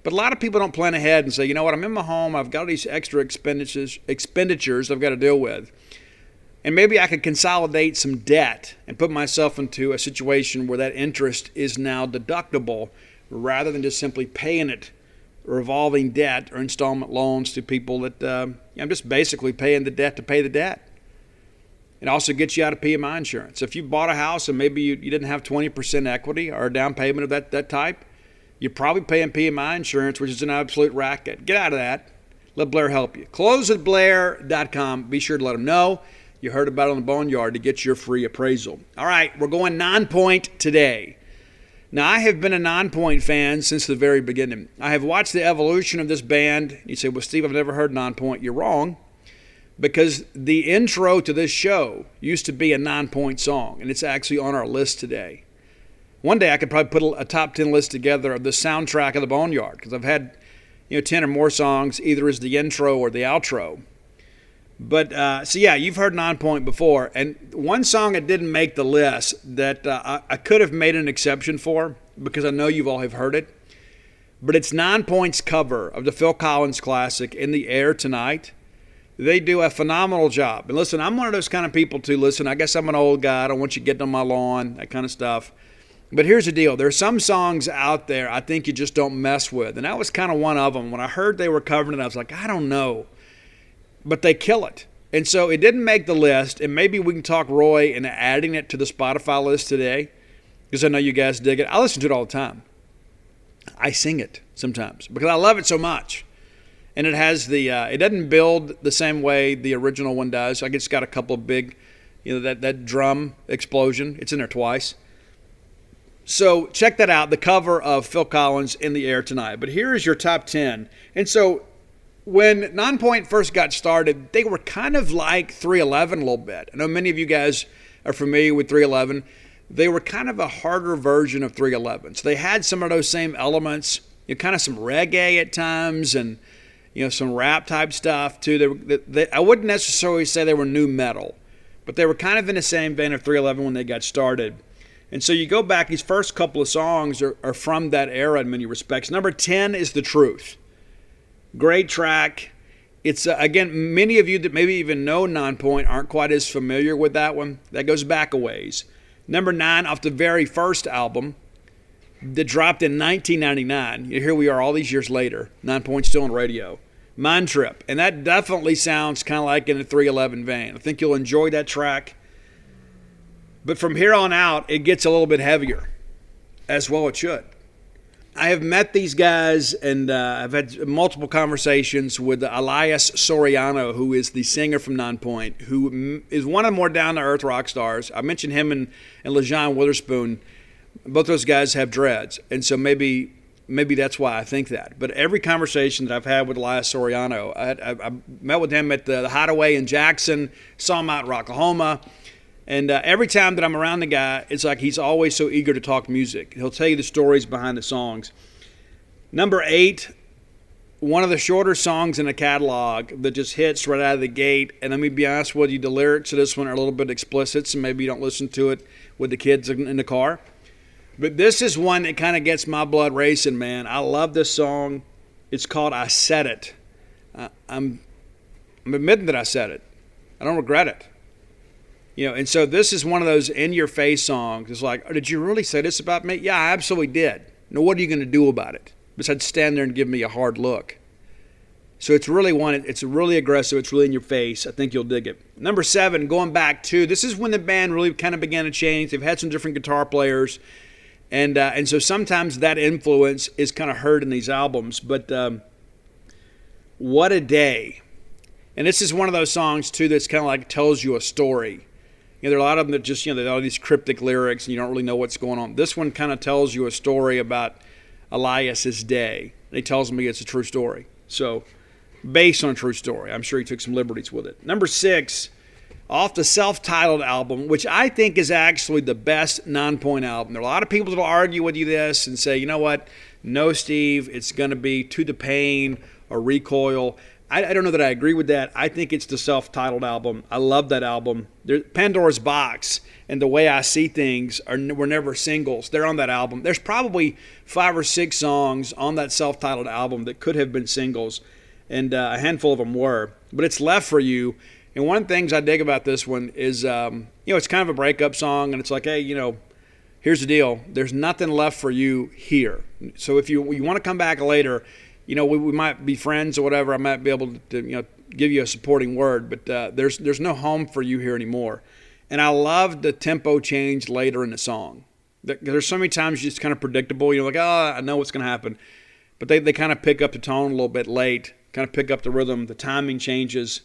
But a lot of people don't plan ahead and say, you know what, I'm in my home. I've got these extra expenditures I've got to deal with. And maybe I could consolidate some debt and put myself into a situation where that interest is now deductible rather than just simply paying it revolving debt or installment loans to people that I'm just basically paying the debt to pay the debt. It also gets you out of PMI insurance. If you bought a house and maybe you didn't have 20% equity or a down payment of that type, you're probably paying PMI insurance, which is an absolute racket. Get out of that. Let Blair help you. Closewithblair.com. Be sure to let them know you heard about it on the Boneyard to get your free appraisal. All right, we're going non-point today. Now, I have been a non-point fan since the very beginning. I have watched the evolution of this band. You say, well, Steve, I've never heard non-point. You're wrong, because the intro to this show used to be a non-point song, and it's actually on our list today. One day I could probably put a top 10 list together of the soundtrack of the Boneyard, because I've had 10 or more songs, either as the intro or the outro. But, so yeah, you've heard non-point before. And one song that didn't make the list that I could have made an exception for, because I know you all have heard it, but it's non-point's cover of the Phil Collins classic, In the Air Tonight. They do a phenomenal job. And listen, I'm one of those kind of people too. Listen, I guess I'm an old guy. I don't want you getting on my lawn, that kind of stuff. But here's the deal. There are some songs out there I think you just don't mess with. And that was kind of one of them. When I heard they were covering it, I was like, I don't know. But they kill it. And so it didn't make the list. And maybe we can talk Roy into adding it to the Spotify list today, because I know you guys dig it. I listen to it all the time. I sing it sometimes because I love it so much. And it has it doesn't build the same way the original one does. I guess it's got a couple of big, that drum explosion. It's in there twice. So check that out, the cover of Phil Collins, In the Air Tonight. But here is your top 10. And so when non-point first got started, they were kind of like 311 a little bit. I know many of you guys are familiar with 311. they were kind of a harder version of 311. So they had some of those same elements, kind of some reggae at times and, some rap type stuff too. I wouldn't necessarily say they were new metal, but they were kind of in the same vein of 311 when they got started. And so you go back, these first couple of songs are from that era in many respects. Number 10 is The Truth. Great track. It's, again, many of you that maybe even know Nonpoint aren't quite as familiar with that one. That goes back a ways. Number 9 off the very first album that dropped in 1999. Here we are all these years later. Nonpoint still on radio. Mind Trip. And that definitely sounds kind of like in the 311 vein. I think you'll enjoy that track. But from here on out, it gets a little bit heavier. As well it should. I have met these guys and I've had multiple conversations with Elias Soriano, who is the singer from Nonpoint, who is one of the more down-to-earth rock stars. I mentioned him and LeJean Witherspoon. Both those guys have dreads, and so maybe that's why I think that. But every conversation that I've had with Elias Soriano, I met with him at the Hideaway in Jackson, saw him out in Rocklahoma. And every time that I'm around the guy, it's like he's always so eager to talk music. He'll tell you the stories behind the songs. Number 8, one of the shorter songs in the catalog that just hits right out of the gate. And let me be honest with you, the lyrics of this one are a little bit explicit, so maybe you don't listen to it with the kids in the car. But this is one that kind of gets my blood racing, man. I love this song. It's called I Said It. I'm admitting that I said it. I don't regret it. And so this is one of those in-your-face songs. It's like, oh, did you really say this about me? Yeah, I absolutely did. Now, what are you going to do about it? Besides stand there and give me a hard look. So it's really it's really aggressive. It's really in your face. I think you'll dig it. Number 7, going back to, this is when the band really kind of began to change. They've had some different guitar players. And so sometimes that influence is kind of heard in these albums. But What a Day. And this is one of those songs, too, that's kind of like tells you a story. There are a lot of them that just, there are all these cryptic lyrics and you don't really know what's going on. This one kind of tells you a story about Elias's day. And he tells me it's a true story. So, based on a true story. I'm sure he took some liberties with it. Number 6, off the self-titled album, which I think is actually the best Nonpoint album. There are a lot of people that will argue with you this and say, you know what? No, Steve, it's going to be To the Pain or Recoil. I don't know that I agree with that. I think it's the self-titled album. I love that album. Pandora's Box and The Way I See Things were never singles. They're on that album. There's probably 5 or 6 songs on that self-titled album that could have been singles, and a handful of them were. But it's Left for You. And one of the things I dig about this one is, it's kind of a breakup song, and it's like, hey, here's the deal. There's nothing left for you here. So if you want to come back later, we might be friends or whatever. I might be able to, give you a supporting word, but there's no home for you here anymore. And I love the tempo change later in the song. There's so many times it's kind of predictable. Like, oh, I know what's going to happen. But they kind of pick up the tone a little bit late, kind of pick up the rhythm. The timing changes.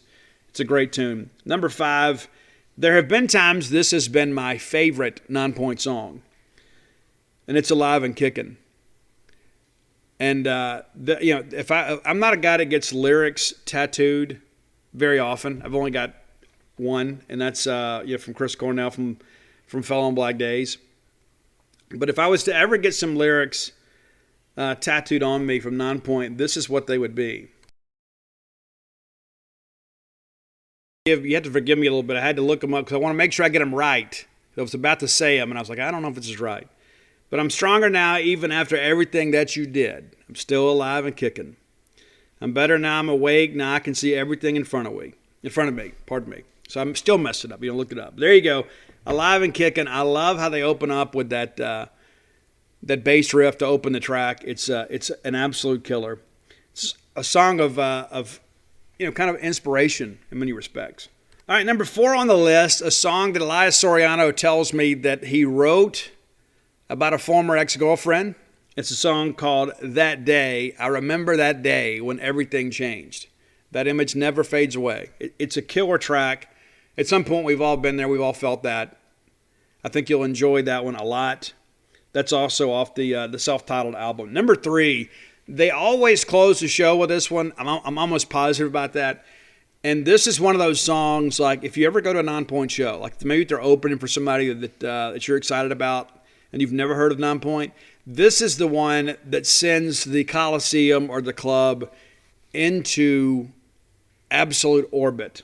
It's a great tune. Number 5, there have been times this has been my favorite Nonpoint song. And it's Alive and Kickin'. And I'm not a guy that gets lyrics tattooed very often. I've only got one, and that's from Chris Cornell from Fell on Black Days. But if I was to ever get some lyrics tattooed on me from Nonpoint, this is what they would be. You have to forgive me a little bit. I had to look them up because I want to make sure I get them right. I was about to say them, and I was like, I don't know if this is right. But I'm stronger now even after everything that you did. I'm still alive and kicking. I'm better now. I'm awake. Now I can see everything in front of me. Pardon me. So I'm still messing up. Look it up. There you go. Alive and kicking. I love how they open up with that bass riff to open the track. It's an absolute killer. It's a song of kind of inspiration in many respects. All right, number 4 on the list, a song that Elias Soriano tells me that he wrote about a former ex-girlfriend. It's a song called That Day. I remember that day when everything changed. That image never fades away. It's a killer track. At some point, we've all been there. We've all felt that. I think you'll enjoy that one a lot. That's also off the self-titled album. Number 3, they always close the show with this one. I'm almost positive about that. And this is one of those songs, like if you ever go to a non-point show, like maybe they're opening for somebody that you're excited about and you've never heard of non-point, this is the one that sends the Coliseum or the club into absolute orbit.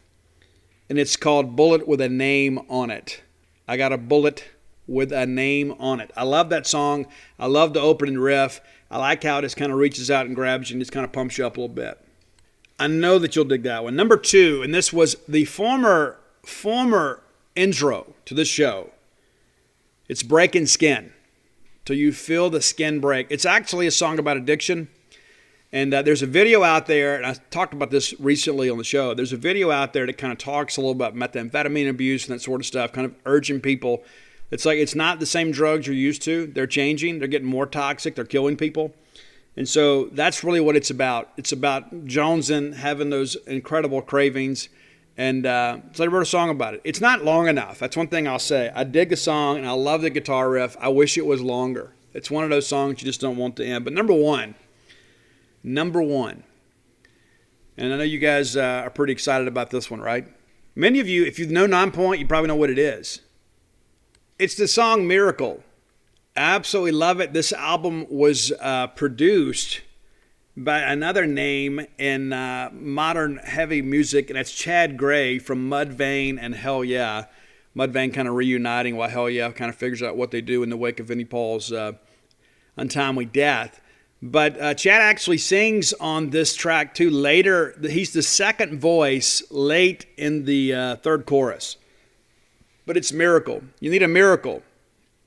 And it's called Bullet with a Name on It. I got a bullet with a name on it. I love that song. I love the opening riff. I like how it just kind of reaches out and grabs you and just kind of pumps you up a little bit. I know that you'll dig that one. Number 2, and this was the former intro to this show. It's Breaking Skin. Till you feel the skin break. It's actually a song about addiction. And there's a video out there, and I talked about this recently on the show. There's a video out there that kind of talks a little about methamphetamine abuse and that sort of stuff, kind of urging people. It's like it's not the same drugs you're used to. They're changing. They're getting more toxic. They're killing people. And so that's really what it's about. It's about jonesing, having those incredible cravings. And so I wrote a song about it. It's not long enough. That's one thing I'll say. I dig the song, and I love the guitar riff. I wish it was longer. It's one of those songs you just don't want to end. But number one, and I know you guys are pretty excited about this one, right? Many of you, if you know non-point, you probably know what it is. It's the song Miracle. I absolutely love it. This album was produced by another name in modern heavy music, and that's Chad Gray from Mudvayne and Hell Yeah. Mudvayne kind of reuniting while Hell Yeah kind of figures out what they do in the wake of Vinnie Paul's untimely death. But Chad actually sings on this track too later. He's the second voice late in the third chorus. But it's Miracle. You need a miracle.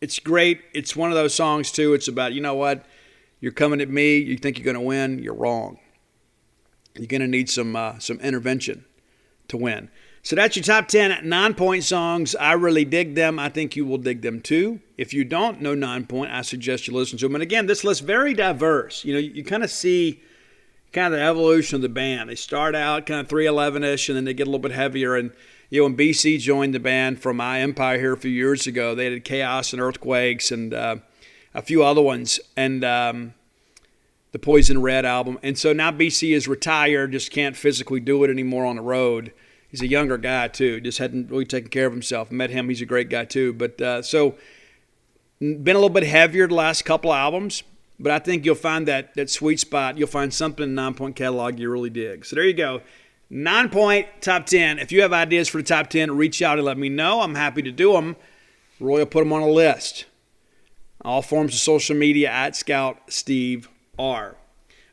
It's great. It's one of those songs too. It's about, you know what? You're coming at me. You think you're going to win. You're wrong. You're going to need some intervention to win. So that's your top 10 non-point songs. I really dig them. I think you will dig them too. If you don't know non-point, I suggest you listen to them. And again, this list's very diverse. You know, you kind of see kind of the evolution of the band. They start out kind of 311-ish, and then they get a little bit heavier. And, you know, when BC joined the band from My Empire here a few years ago, they did Chaos and Earthquakes and a few other ones. And the Poison Red album. And so now BC is retired, just can't physically do it anymore on the road. He's a younger guy, too. Just hadn't really taken care of himself. Met him. He's a great guy, too. But so been a little bit heavier the last couple of albums. But I think you'll find that sweet spot. You'll find something in the non-point catalog you really dig. So there you go. Non-point top 10. If you have ideas for the top 10, reach out and let me know. I'm happy to do them. Roy will put them on a list. All forms of social media at Scout Steve R.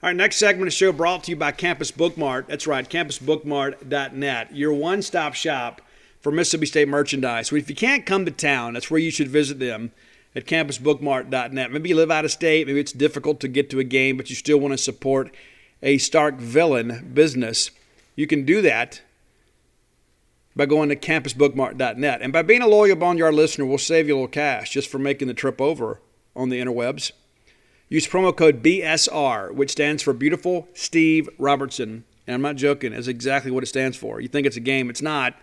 All right, next segment of the show brought to you by Campus Bookmart. That's right, campusbookmart.net, your one-stop shop for Mississippi State merchandise. So if you can't come to town, that's where you should visit them at campusbookmart.net. Maybe you live out of state. Maybe it's difficult to get to a game, but you still want to support a Stark villain business. You can do that by going to campusbookmart.net. And by being a loyal Boneyard listener, we'll save you a little cash just for making the trip over on the interwebs. Use promo code BSR, which stands for Beautiful Steve Robertson. And I'm not joking. That's exactly what it stands for. You think it's a game. It's not.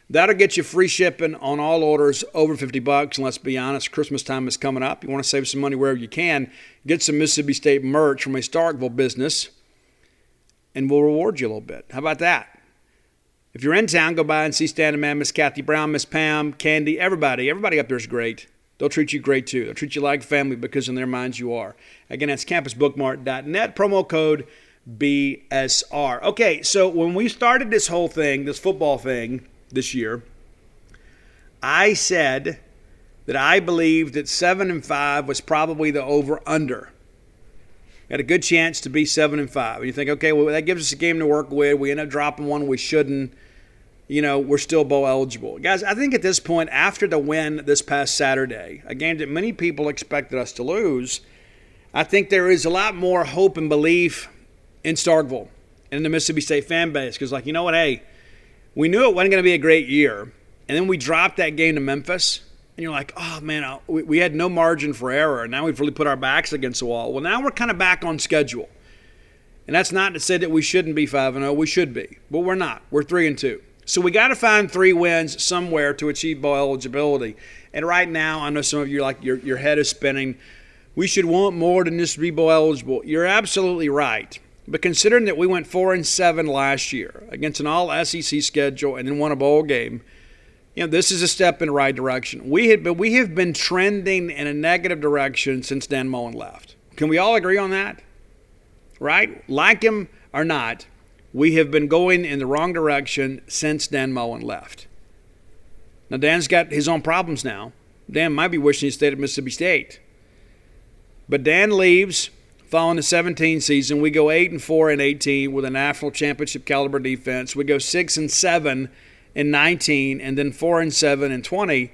That'll get you free shipping on all orders over $50. And let's be honest, Christmas time is coming up. You want to save some money wherever you can. Get some Mississippi State merch from a Starkville business, and we'll reward you a little bit. How about that? If you're in town, go by and see Standing Man, Miss Kathy Brown, Miss Pam, Candy, everybody. Everybody up there is great. They'll treat you great, too. They'll treat you like family because in their minds you are. Again, that's campusbookmart.net, promo code BSR. Okay, so when we started this whole thing, this football thing this year, I said that I believed that 7-5 was probably the over-under. Got a good chance to be 7-5. And you think, okay, well, that gives us a game to work with. We end up dropping one we shouldn't. You know, we're still bowl eligible. Guys, I think at this point, after the win this past Saturday, a game that many people expected us to lose, I think there is a lot more hope and belief in Starkville and in the Mississippi State fan base. Because, like, you know what, hey, we knew it wasn't going to be a great year. And then we dropped that game to Memphis. And you're like, oh, man, we had no margin for error. And now we've really put our backs against the wall. Well, now we're kind of back on schedule. And that's not to say that we shouldn't be 5-0. We should be. But we're not. We're 3-2. So we got to find 3 wins somewhere to achieve bowl eligibility. And right now, I know some of you are like, your head is spinning. We should want more than just to be bowl eligible. You're absolutely right. But considering that we went 4-7 last year against an all-SEC schedule and then won a bowl game, this is a step in the right direction. We have been trending in a negative direction since Dan Mullen left. Can we all agree on that? Right? Like him or not, we have been going in the wrong direction since Dan Mullen left. Now, Dan's got his own problems now. Dan might be wishing he stayed at Mississippi State. But Dan leaves following the 17 season. We go 8-4 in 18 with a national championship caliber defense. We go 6-7 in 19 and then 4-7 in 20.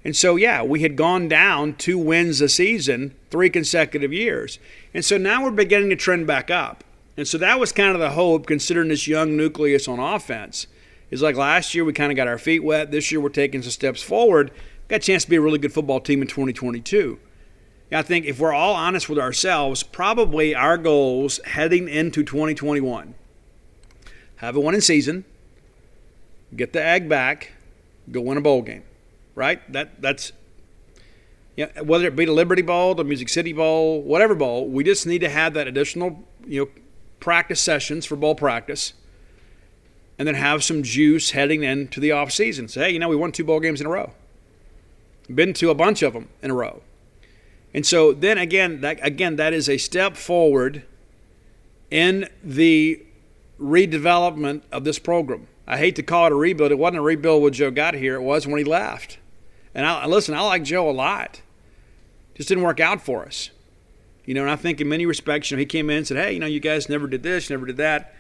And so, we had gone down 2 wins a season, 3 consecutive years. And so now we're beginning to trend back up. And so that was kind of the hope, considering this young nucleus on offense. It's like last year we kind of got our feet wet. This year we're taking some steps forward. Got a chance to be a really good football team in 2022. I think if we're all honest with ourselves, probably our goals heading into 2021, have a winning season, get the egg back, go win a bowl game, right? That's whether it be the Liberty Bowl, the Music City Bowl, whatever bowl, we just need to have that additional, practice sessions for bowl practice, and then have some juice heading into the off season. Say, hey, we won 2 bowl games in a row. Been to a bunch of them in a row. And so then that is a step forward in the redevelopment of this program. I hate to call it a rebuild. It wasn't a rebuild when Joe got here. It was when he left. And I like Joe a lot. Just didn't work out for us. And I think in many respects, he came in and said, hey, you guys never did this, never did that.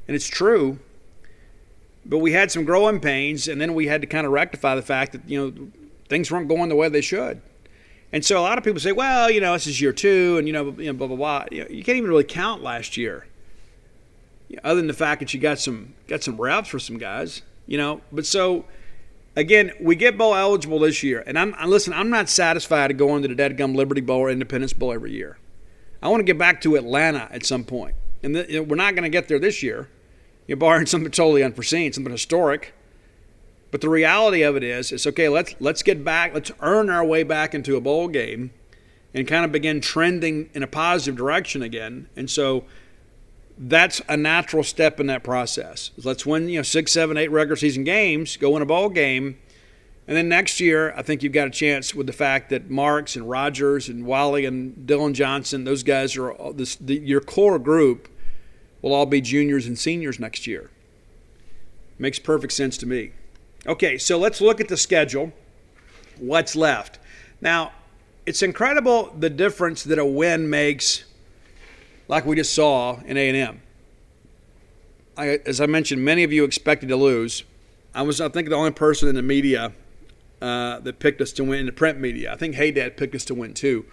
And it's true. But we had some growing pains, and then we had to kind of rectify the fact that, things weren't going the way they should. And so a lot of people say, well, this is year 2, and, blah, blah, blah. You can't even really count last year, other than the fact that you got some reps for some guys, But so, again, we get bowl eligible this year. And I'm not satisfied to go into the Dadgum Liberty Bowl or Independence Bowl every year. I want to get back to Atlanta at some point. And we're not going to get there this year, barring something totally unforeseen, something historic. But the reality of it is, it's okay, let's get back, let's earn our way back into a bowl game and kind of begin trending in a positive direction again. And so that's a natural step in that process. Let's win, 6, 7, 8 regular season games, go win a bowl game. And then next year, I think you've got a chance with the fact that Marks and Rogers and Wally and Dylan Johnson, those guys are your core group will all be juniors and seniors next year. Makes perfect sense to me. Okay, so let's look at the schedule. What's left? Now, it's incredible the difference that a win makes, like we just saw in A&M. As I mentioned, many of you expected to lose. I think the only person in the media that picked us to win, in the print media. I think Haydad picked us to win too.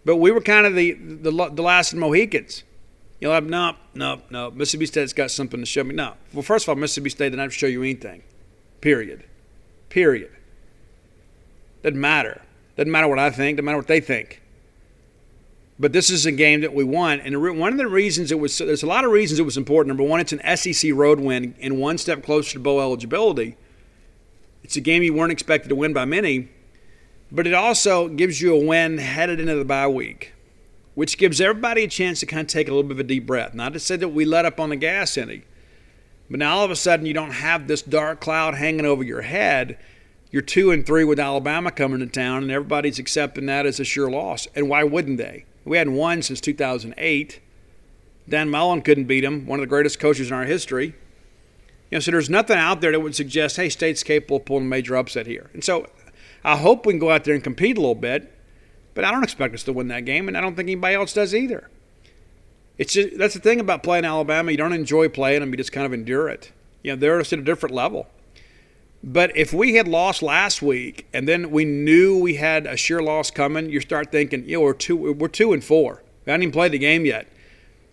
But we were kind of the last of the Mohicans. No. Mississippi State's got something to show me. No. Well, first of all, Mississippi State didn't have to show you anything. Period. Doesn't matter. Doesn't matter what I think. Doesn't matter what they think. But this is a game that we won. And one of the reasons there's a lot of reasons it was important. Number one, it's an SEC road win and one step closer to bowl eligibility. It's a game you weren't expected to win by many. But it also gives you a win headed into the bye week, which gives everybody a chance to kind of take a little bit of a deep breath. Not to say that we let up on the gas any. But now all of a sudden you don't have this dark cloud hanging over your head. You're 2-3 with Alabama coming to town, and everybody's accepting that as a sure loss. And why wouldn't they? We hadn't won since 2008. Dan Mullen couldn't beat them, one of the greatest coaches in our history. So there's nothing out there that would suggest, hey, State's capable of pulling a major upset here. And so I hope we can go out there and compete a little bit, but I don't expect us to win that game, and I don't think anybody else does either. That's the thing about playing Alabama. You don't enjoy playing them. You just kind of endure it. They're just at a different level. But if we had lost last week and then we knew we had a sure loss coming, you start thinking, we're 2-4. We haven't even played the game yet.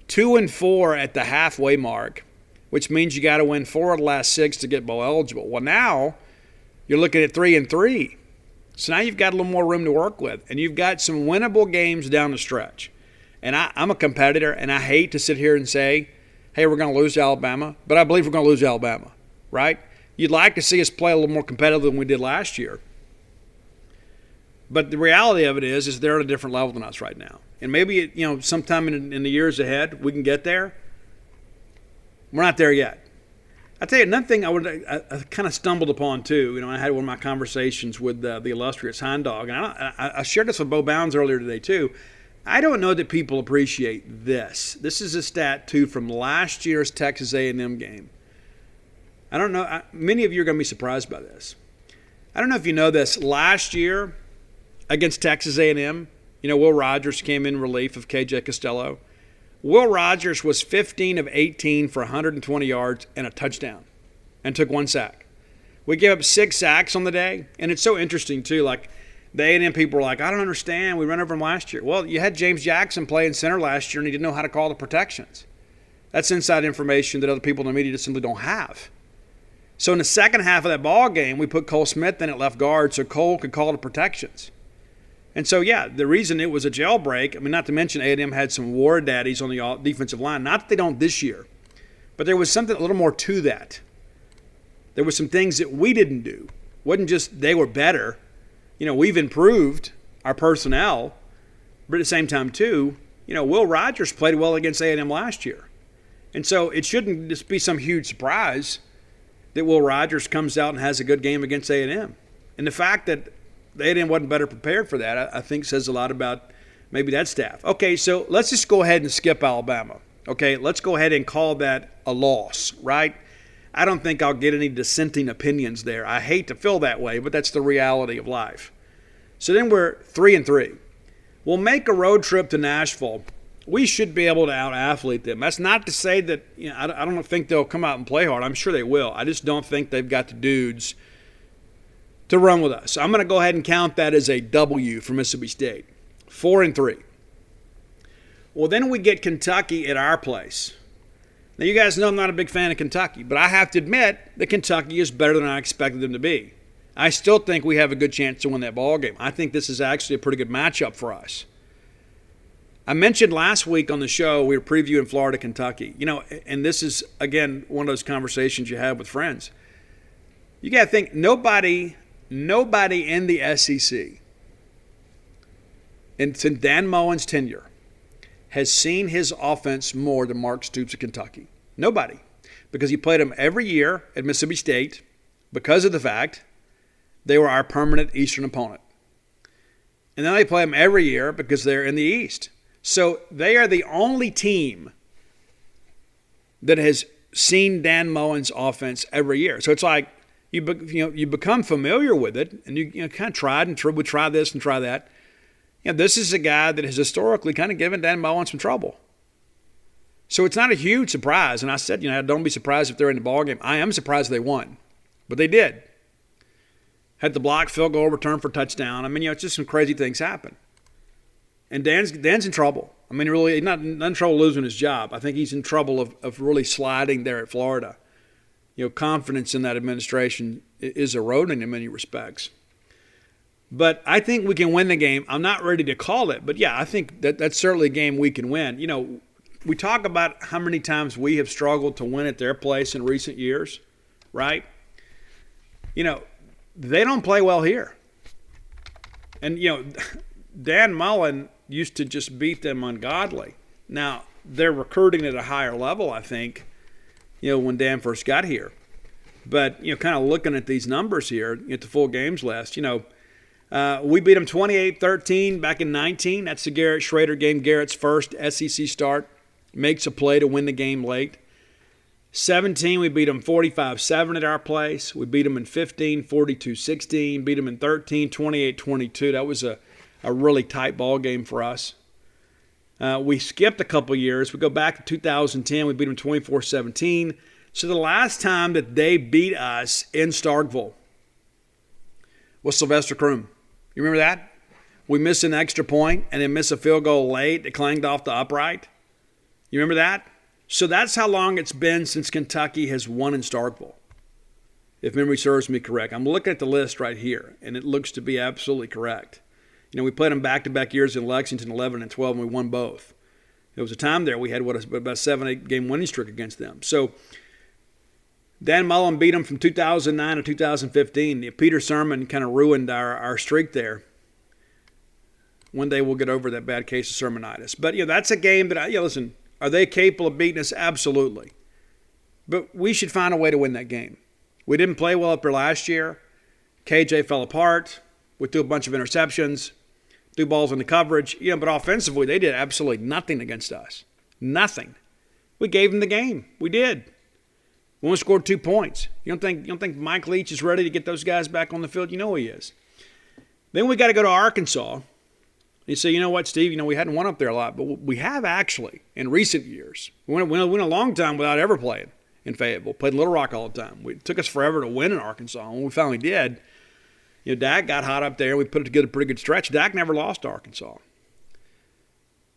2-4 at the halfway mark, which means you got to win 4 of the last 6 to get bowl eligible. Well, now you're looking at 3-3. So now you've got a little more room to work with, and you've got some winnable games down the stretch. And I'm a competitor, and I hate to sit here and say, hey, we're going to lose to Alabama, but I believe we're going to lose to Alabama, right? You'd like to see us play a little more competitive than we did last year. But the reality of it is they're at a different level than us right now. And maybe, sometime in the years ahead we can get there. We're not there yet. I'll tell you another thing I kind of stumbled upon too. I had one of my conversations with the illustrious Hound Dog, and I shared this with Bo Bounds earlier today too. I don't know that people appreciate this. This is a stat too from last year's Texas A&M game. I don't know. Many of you are going to be surprised by this. I don't know if you know this. Last year against Texas A&M, Will Rogers came in relief of KJ Costello. Will Rogers was 15 of 18 for 120 yards and a touchdown and took 1 sack. We gave up 6 sacks on the day, and it's so interesting, too. Like, the A&M people were like, I don't understand. We ran over him last year. Well, you had James Jackson play in center last year, and he didn't know how to call the protections. That's inside information that other people in the media just simply don't have. So in the second half of that ball game, we put Cole Smith in at left guard so Cole could call the protections. And so, yeah, the reason it was a jailbreak, not to mention A&M had some war daddies on the defensive line. Not that they don't this year, but there was something a little more to that. There were some things that we didn't do. It wasn't just they were better. We've improved our personnel, but at the same time, too, Will Rogers played well against A&M last year. And so it shouldn't just be some huge surprise that Will Rogers comes out and has a good game against A&M. And the fact that A&M wasn't better prepared for that, I think says a lot about maybe that staff. Okay, so let's just go ahead and skip Alabama. Okay, let's go ahead and call that a loss, right? I don't think I'll get any dissenting opinions there. I hate to feel that way, but that's the reality of life. So then we're 3-3. We'll make a road trip to Nashville. We should be able to out-athlete them. That's not to say that I don't think they'll come out and play hard. I'm sure they will. I just don't think they've got the dudes to run with us. So I'm going to go ahead and count that as a W for Mississippi State. 4-3. Well, then we get Kentucky at our place. Now, you guys know I'm not a big fan of Kentucky, but I have to admit that Kentucky is better than I expected them to be. I still think we have a good chance to win that ball game. I think this is actually a pretty good matchup for us. I mentioned last week on the show we were previewing Florida, Kentucky. And this is, again, one of those conversations you have with friends. You got to think nobody in the SEC, and since Dan Mullen's tenure, has seen his offense more than Mark Stoops of Kentucky. Nobody. Because he played them every year at Mississippi State because of the fact they were our permanent Eastern opponent. And then they play them every year because they're in the East. So they are the only team that has seen Dan Mullen's offense every year. So it's like, you become familiar with it, and you kind of tried and would try this and try that. This is a guy that has historically kind of given Dan Mullen some trouble. So it's not a huge surprise. And I said, don't be surprised if they're in the ballgame. I am surprised they won, but they did. Had the block, field goal, return for touchdown. It's just some crazy things happen. And Dan's in trouble. Really, he's not in trouble losing his job. I think he's in trouble of really sliding there at Florida. Confidence in that administration is eroding in many respects. But I think we can win the game. I'm not ready to call it, but yeah, I think that's certainly a game we can win. We talk about how many times we have struggled to win at their place in recent years, right? They don't play well here. And, Dan Mullen used to just beat them ungodly. Now, they're recruiting at a higher level, I think, when Dan first got here. But, kind of looking at these numbers here, at the full games list, we beat them 28-13 back in 19. That's the Garrett Schrader game, Garrett's first SEC start. Makes a play to win the game late. 17, we beat them 45-7 at our place. We beat them in 15, 42-16. Beat them in 13, 28-22. That was a really tight ball game for us. We skipped a couple years. We go back to 2010. We beat them 24-17. So the last time that they beat us in Starkville was Sylvester Croom. You remember that? We missed an extra point and then missed a field goal late that clanged off the upright. You remember that? So that's how long it's been since Kentucky has won in Starkville, if memory serves me correct. I'm looking at the list right here, and it looks to be absolutely correct. We played them back-to-back years in Lexington, 11 and 12, and we won both. There was a time there we had about a 7-8 game winning streak against them. So Dan Mullen beat them from 2009 to 2015. Peter Sermon kind of ruined our streak there. One day we'll get over that bad case of sermonitis. But, that's a game that listen, are they capable of beating us? Absolutely. But we should find a way to win that game. We didn't play well up there last year. KJ fell apart. We threw a bunch of interceptions, threw balls into coverage. But offensively, they did absolutely nothing against us. Nothing. We gave them the game. We did. We only scored 2 points. You don't think Mike Leach is ready to get those guys back on the field? You know he is. Then we got to go to Arkansas. You say, you know what, Steve? We hadn't won up there a lot, but we have actually in recent years. We went a long time without ever playing in Fayetteville. Played Little Rock all the time. It took us forever to win in Arkansas. When we finally did, Dak got hot up there. We put together a pretty good stretch. Dak never lost to Arkansas.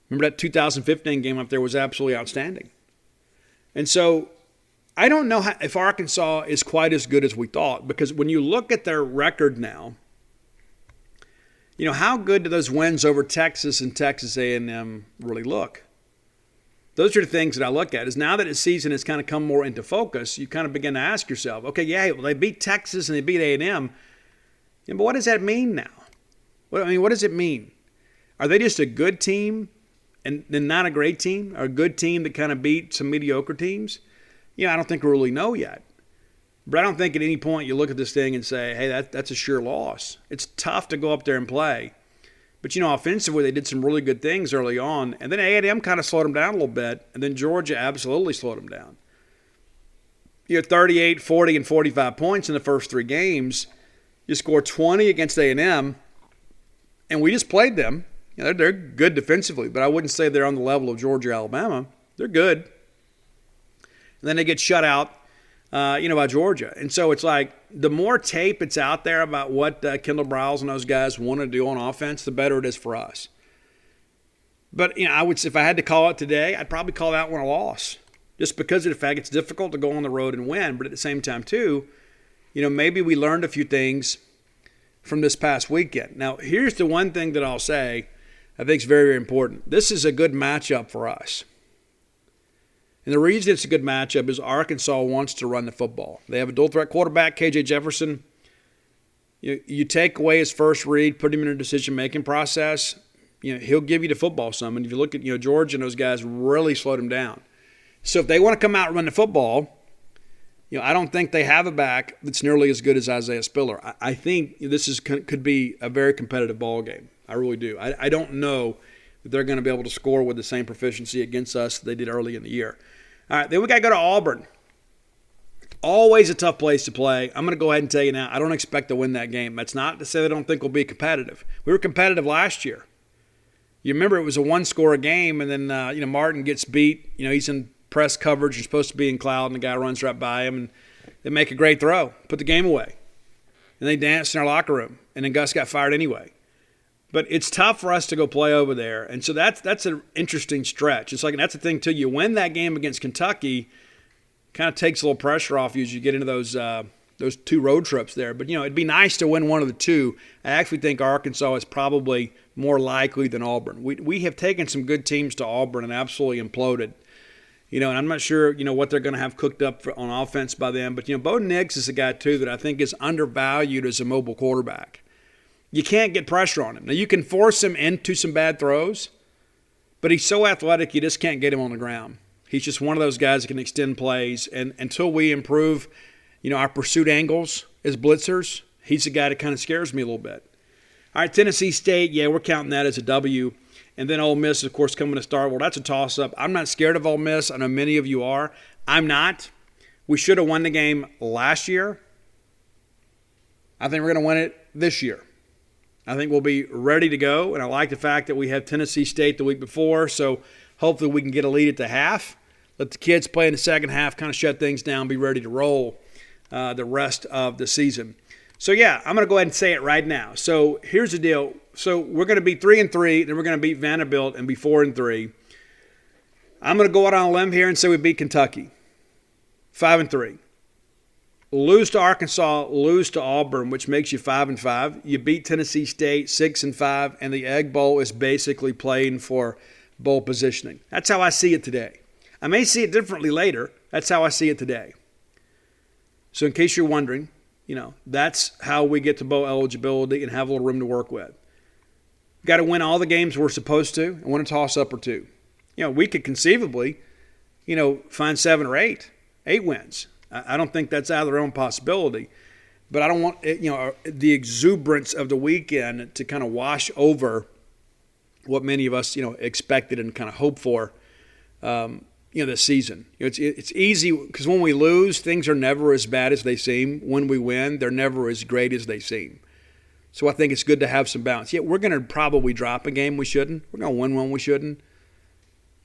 Remember that 2015 game up there was absolutely outstanding. And so I don't know if Arkansas is quite as good as we thought, because when you look at their record now, how good do those wins over Texas and Texas A&M really look? Those are the things that I look at. Is now that the season has kind of come more into focus, you kind of begin to ask yourself, okay, well, they beat Texas and they beat A&M, but what does that mean now? What does it mean? Are they just a good team and then not a great team, or a good team that kind of beat some mediocre teams? I don't think we really know yet. But I don't think at any point you look at this thing and say, hey, that's a sure loss. It's tough to go up there and play. But, offensively, they did some really good things early on. And then A&M kind of slowed them down a little bit. And then Georgia absolutely slowed them down. 38, 40, and 45 points in the first 3 games. You scored 20 against A&M. And we just played them. They're good defensively, but I wouldn't say they're on the level of Georgia or Alabama. They're good. And then they get shut out, by Georgia. And so it's like the more tape it's out there about what Kendall Briles and those guys want to do on offense, the better it is for us. But, if I had to call it today, I'd probably call that one a loss, just because of the fact it's difficult to go on the road and win. But at the same time, too, maybe we learned a few things from this past weekend. Now, here's the one thing that I'll say I think is very, very important. This is a good matchup for us. And the reason it's a good matchup is Arkansas wants to run the football. They have a dual-threat quarterback, KJ Jefferson. You take away his first read, put him in a decision-making process, he'll give you the football some. And if you look at, Georgia and those guys really slowed him down. So if they want to come out and run the football, I don't think they have a back that's nearly as good as Isaiah Spiller. I think this could be a very competitive ball game. I really do. I don't know that they're going to be able to score with the same proficiency against us that they did early in the year. All right, then we got to go to Auburn. Always a tough place to play. I'm going to go ahead and tell you now, I don't expect to win that game. That's not to say I don't think we'll be competitive. We were competitive last year. You remember it was a one-score game, and then Martin gets beat. He's in press coverage. You're supposed to be in cloud, and the guy runs right by him, and they make a great throw, put the game away. And they danced in our locker room, and then Gus got fired anyway. But it's tough for us to go play over there. And so that's an interesting stretch. It's like, that's the thing, too. You win that game against Kentucky, kind of takes a little pressure off you as you get into those 2 road trips there. But, it'd be nice to win one of the 2. I actually think Arkansas is probably more likely than Auburn. We have taken some good teams to Auburn and absolutely imploded. And I'm not sure, what they're going to have cooked up on offense by then. But, Bo Nix is a guy, too, that I think is undervalued as a mobile quarterback. You can't get pressure on him. Now, you can force him into some bad throws, but he's so athletic you just can't get him on the ground. He's just one of those guys that can extend plays. And until we improve, our pursuit angles as blitzers, he's the guy that kind of scares me a little bit. All right, Tennessee State, we're counting that as a W. And then Ole Miss, of course, coming to start. Well, that's a toss-up. I'm not scared of Ole Miss. I know many of you are. I'm not. We should have won the game last year. I think we're going to win it this year. I think we'll be ready to go, and I like the fact that we have Tennessee State the week before, so hopefully we can get a lead at the half, let the kids play in the second half, kind of shut things down, be ready to roll the rest of the season. So, I'm going to go ahead and say it right now. So, here's the deal. So, we're going to be 3-3, then we're going to beat Vanderbilt and be 4-3. I'm going to go out on a limb here and say we beat Kentucky, 5-3. Lose to Arkansas, lose to Auburn, which makes you 5-5. You beat Tennessee State 6-5, and the Egg Bowl is basically playing for bowl positioning. That's how I see it today. I may see it differently later. That's how I see it today. So in case you're wondering, that's how we get to bowl eligibility and have a little room to work with. Got to win all the games we're supposed to and win a toss-up or 2. We could conceivably, find 7 or 8. 8 wins. I don't think that's out of their own possibility. But I don't want the exuberance of the weekend to kind of wash over what many of us expected and kind of hoped for this season. It's easy because when we lose, things are never as bad as they seem. When we win, they're never as great as they seem. So I think it's good to have some balance. Yeah, we're going to probably drop a game we shouldn't. We're going to win one we shouldn't.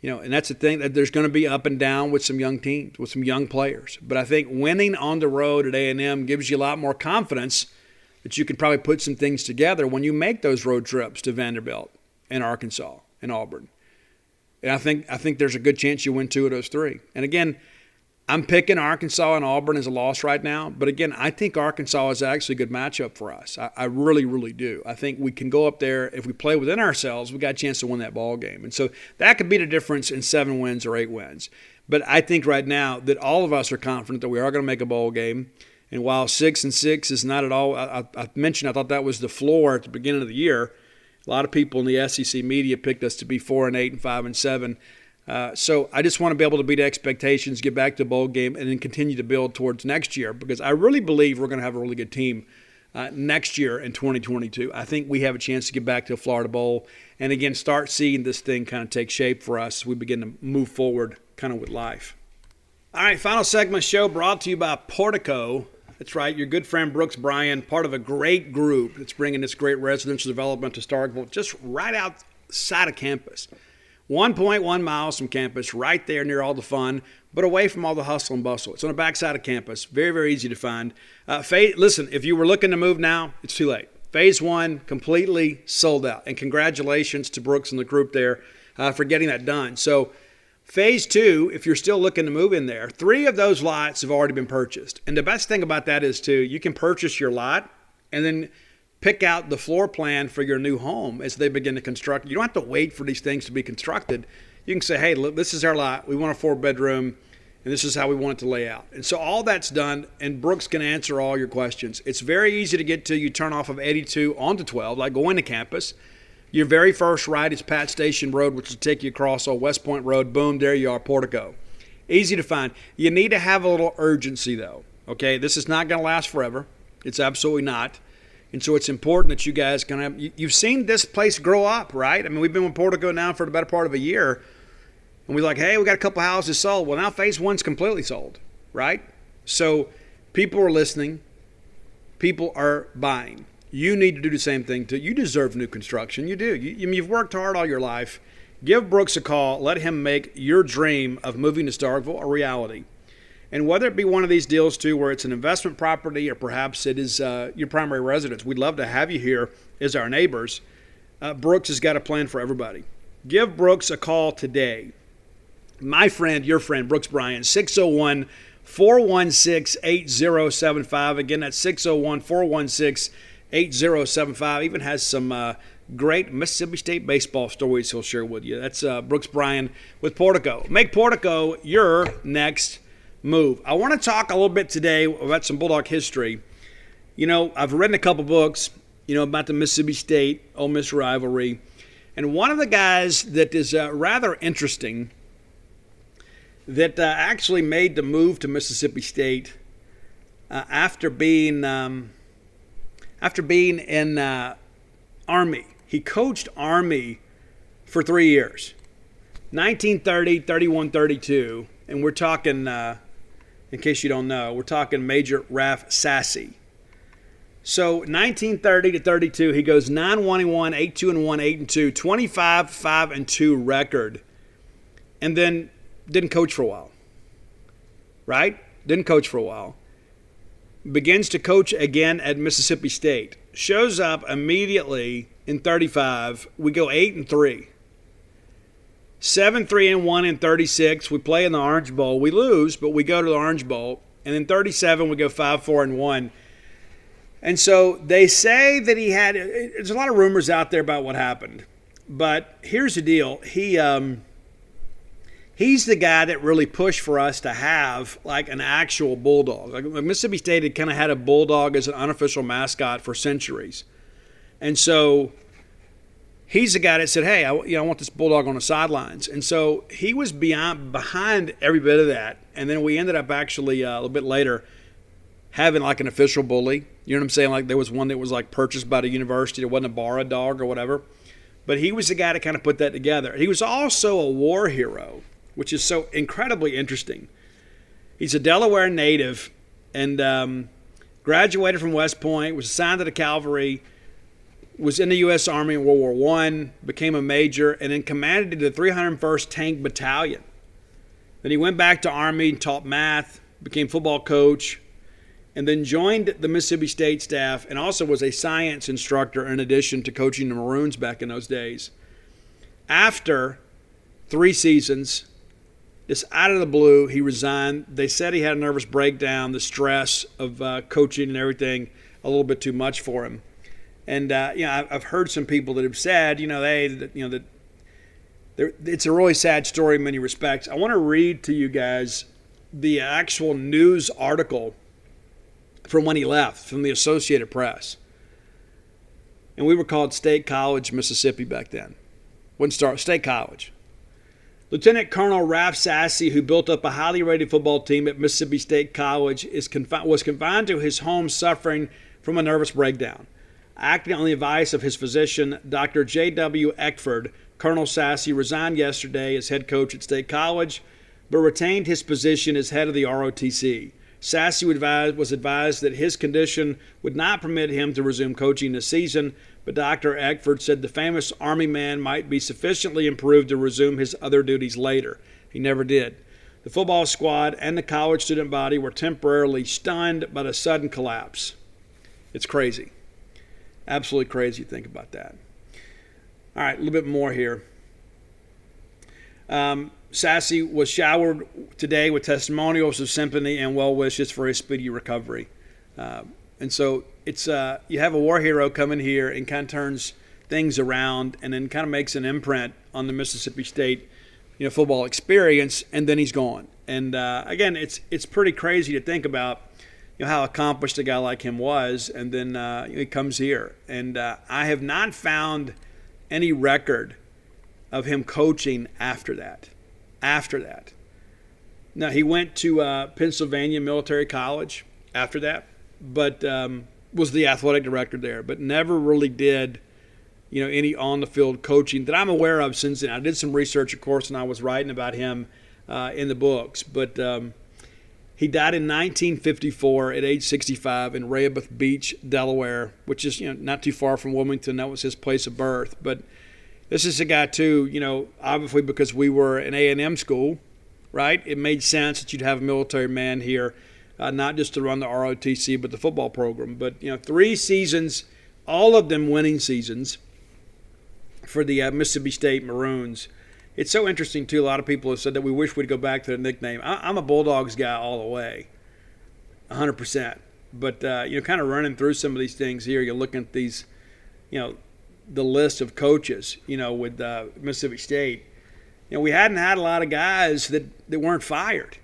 And that's the thing, that there's going to be up and down with some young teams, with some young players. But I think winning on the road at A&M gives you a lot more confidence that you can probably put some things together when you make those road trips to Vanderbilt and Arkansas and Auburn. And I think there's a good chance you win 2 of those 3. And again, I'm picking Arkansas and Auburn as a loss right now. But again, I think Arkansas is actually a good matchup for us. I really, really do. I think we can go up there. If we play within ourselves, we got a chance to win that ball game. And so that could be the difference in 7 wins or 8 wins. But I think right now that all of us are confident that we are going to make a bowl game. And while 6-6 is not at all, I mentioned I thought that was the floor at the beginning of the year. A lot of people in the SEC media picked us to be 4-8 and 5-7. So I just want to be able to beat expectations, get back to the bowl game, and then continue to build towards next year, because I really believe we're going to have a really good team next year in 2022. I think we have a chance to get back to a Florida Bowl and, again, start seeing this thing kind of take shape for us as we begin to move forward kind of with life. All right, final segment show brought to you by Portico. That's right, your good friend Brooks Bryant, part of a great group that's bringing this great residential development to Starkville, just right outside of campus. 1.1 miles from campus, right there near all the fun, but away from all the hustle and bustle. It's on the backside of campus. Very, very easy to find. Listen, if you were looking to move now, it's too late. Phase 1, completely sold out. And congratulations to Brooks and the group there for getting that done. So Phase 2, if you're still looking to move in there, 3 of those lots have already been purchased. And the best thing about that is, too, you can purchase your lot and then pick out the floor plan for your new home as they begin to construct. You don't have to wait for these things to be constructed. You can say, hey, look, this is our lot. We want a 4-bedroom, and this is how we want it to lay out. And so all that's done, and Brooks can answer all your questions. It's very easy to get to. You turn off of 82 onto 12, like going to campus. Your very first right is Pat Station Road, which will take you across on West Point Road. Boom, there you are, Portico. Easy to find. You need to have a little urgency, though. Okay, this is not going to last forever. It's absolutely not. And so it's important that you guys can have, you've seen this place grow up, right? I mean, we've been with Portico now for the better part of a year. And we're like, hey, we got a couple houses sold. Well, now Phase 1's completely sold, right? So people are listening. People are buying. You need to do the same thing, too. You deserve new construction. You do. You've worked hard all your life. Give Brooks a call. Let him make your dream of moving to Starkville a reality. And whether it be one of these deals, too, where it's an investment property or perhaps it is your primary residence, we'd love to have you here as our neighbors. Brooks has got a plan for everybody. Give Brooks a call today. My friend, your friend, Brooks Bryant, 601-416-8075. Again, that's 601-416-8075. Even has some great Mississippi State baseball stories he'll share with you. That's Brooks Bryant with Portico. Make Portico your next move. I want to talk a little bit today about some Bulldog history. I've written a couple books, about the Mississippi State Ole Miss rivalry. And one of the guys that is rather interesting that actually made the move to Mississippi State after being in Army. He coached Army for 3 years, 1930, 31, 32. And we're talking, in case you don't know, we're talking Major Raf Sassy. So 1930 to 32, he goes 9-1-1, 8-2-1, 8-2, 25-5-2 record. And then didn't coach for a while. Right? Didn't coach for a while. Begins to coach again at Mississippi State. Shows up immediately in 35. We go 8-3. 7-3-1 in 36. We play in the Orange Bowl. We lose, but we go to the Orange Bowl. And in 37, we go 5-4-1. And so they say that he had – there's a lot of rumors out there about what happened. But here's the deal. He's the guy that really pushed for us to have like an actual Bulldog. Like Mississippi State had kind of had a Bulldog as an unofficial mascot for centuries. And so he's the guy that said, hey, I want this Bulldog on the sidelines. And so he was behind every bit of that. And then we ended up actually a little bit later having like an official bully. You know what I'm saying? Like there was one that was like purchased by the university. It wasn't a borrowed dog or whatever. But he was the guy that kind of put that together. He was also a war hero, which is so incredibly interesting. He's a Delaware native and graduated from West Point, was assigned to the cavalry, was in the U.S. Army in World War I, became a major, and then commanded the 301st Tank Battalion. Then he went back to Army, taught math, became football coach, and then joined the Mississippi State staff and also was a science instructor in addition to coaching the Maroons back in those days. After 3 seasons, just out of the blue, he resigned. They said he had a nervous breakdown, the stress of coaching and everything, a little bit too much for him. And I've heard some people that have said, it's a really sad story in many respects. I want to read to you guys the actual news article from when he left, from the Associated Press. And we were called State College, Mississippi back then. State College. Lieutenant Colonel Ralph Sassy, who built up a highly rated football team at Mississippi State College, was confined to his home suffering from a nervous breakdown. Acting on the advice of his physician, Dr. J.W. Eckford, Colonel Sassy resigned yesterday as head coach at State College, but retained his position as head of the ROTC. Sassy was advised that his condition would not permit him to resume coaching this season, but Dr. Eckford said the famous Army man might be sufficiently improved to resume his other duties later. He never did. The football squad and the college student body were temporarily stunned by the sudden collapse. It's crazy. Absolutely crazy to think about that. All right, a little bit more here. Sassy was showered today with testimonials of sympathy and well wishes for his speedy recovery. And so it's you have a war hero come in here and kind of turns things around and then kind of makes an imprint on the Mississippi State football experience, and then he's gone. And again, it's pretty crazy to think about how accomplished a guy like him was, and then he comes here. And I have not found any record of him coaching after that. Now, he went to Pennsylvania Military College after that, but was the athletic director there, but never really did, any on-the-field coaching that I'm aware of since then. I did some research, of course, and I was writing about him in the books, but he died in 1954 at age 65 in Rehoboth Beach, Delaware, which is not too far from Wilmington. That was his place of birth, but this is a guy, too, obviously because we were an A&M school, right? It made sense that you'd have a military man here, not just to run the ROTC, but the football program. But, 3 seasons, all of them winning seasons for the Mississippi State Maroons. It's so interesting, too. A lot of people have said that we wish we'd go back to the nickname. I'm a Bulldogs guy all the way, 100%. But, kind of running through some of these things here, you're looking at these, the list of coaches, with Mississippi State. We hadn't had a lot of guys that weren't fired.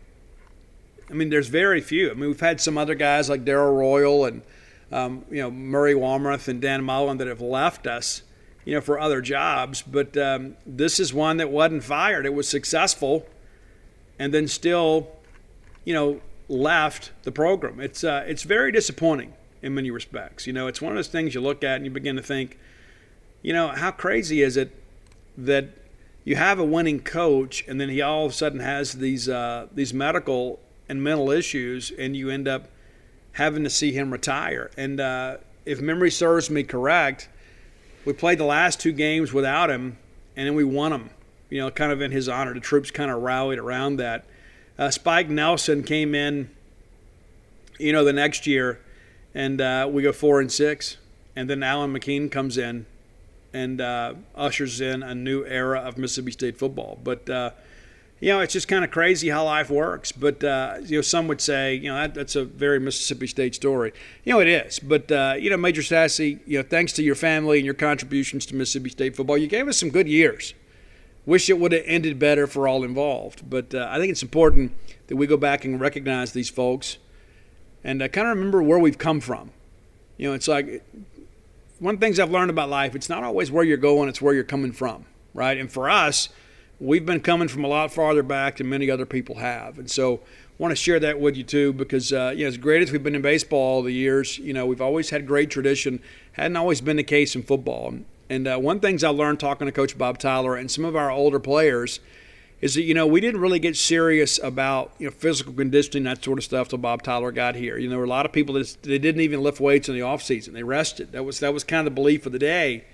I mean, there's very few. I mean, we've had some other guys like Darrell Royal and, Murray Walmouth and Dan Mullen that have left us, for other jobs. But this is one that wasn't fired. It was successful and then still, left the program. It's very disappointing in many respects. It's one of those things you look at and you begin to think, how crazy is it that you have a winning coach and then he all of a sudden has these medical and mental issues and you end up having to see him retire. And if memory serves me correct, we played the last 2 games without him and then we won them, kind of in his honor. The troops kind of rallied around that. Spike Nelson came in, the next year and we go 4-6. And then Alan McKean comes in and ushers in a new era of Mississippi State football. But, it's just kind of crazy how life works. But, some would say, that's a very Mississippi State story. It is. But, Major Sassy, thanks to your family and your contributions to Mississippi State football, you gave us some good years. Wish it would have ended better for all involved. But I think it's important that we go back and recognize these folks and kind of remember where we've come from. It's like one of the things I've learned about life, it's not always where you're going, it's where you're coming from, right? And for us, we've been coming from a lot farther back than many other people have. And so I want to share that with you too, because as great as we've been in baseball all the years, we've always had great tradition. Hadn't always been the case in football. And one of the things I learned talking to Coach Bob Tyler and some of our older players is that, we didn't really get serious about, physical conditioning, that sort of stuff, till Bob Tyler got here. There were a lot of people that they didn't even lift weights in the offseason. They rested. That was kind of the belief of the day,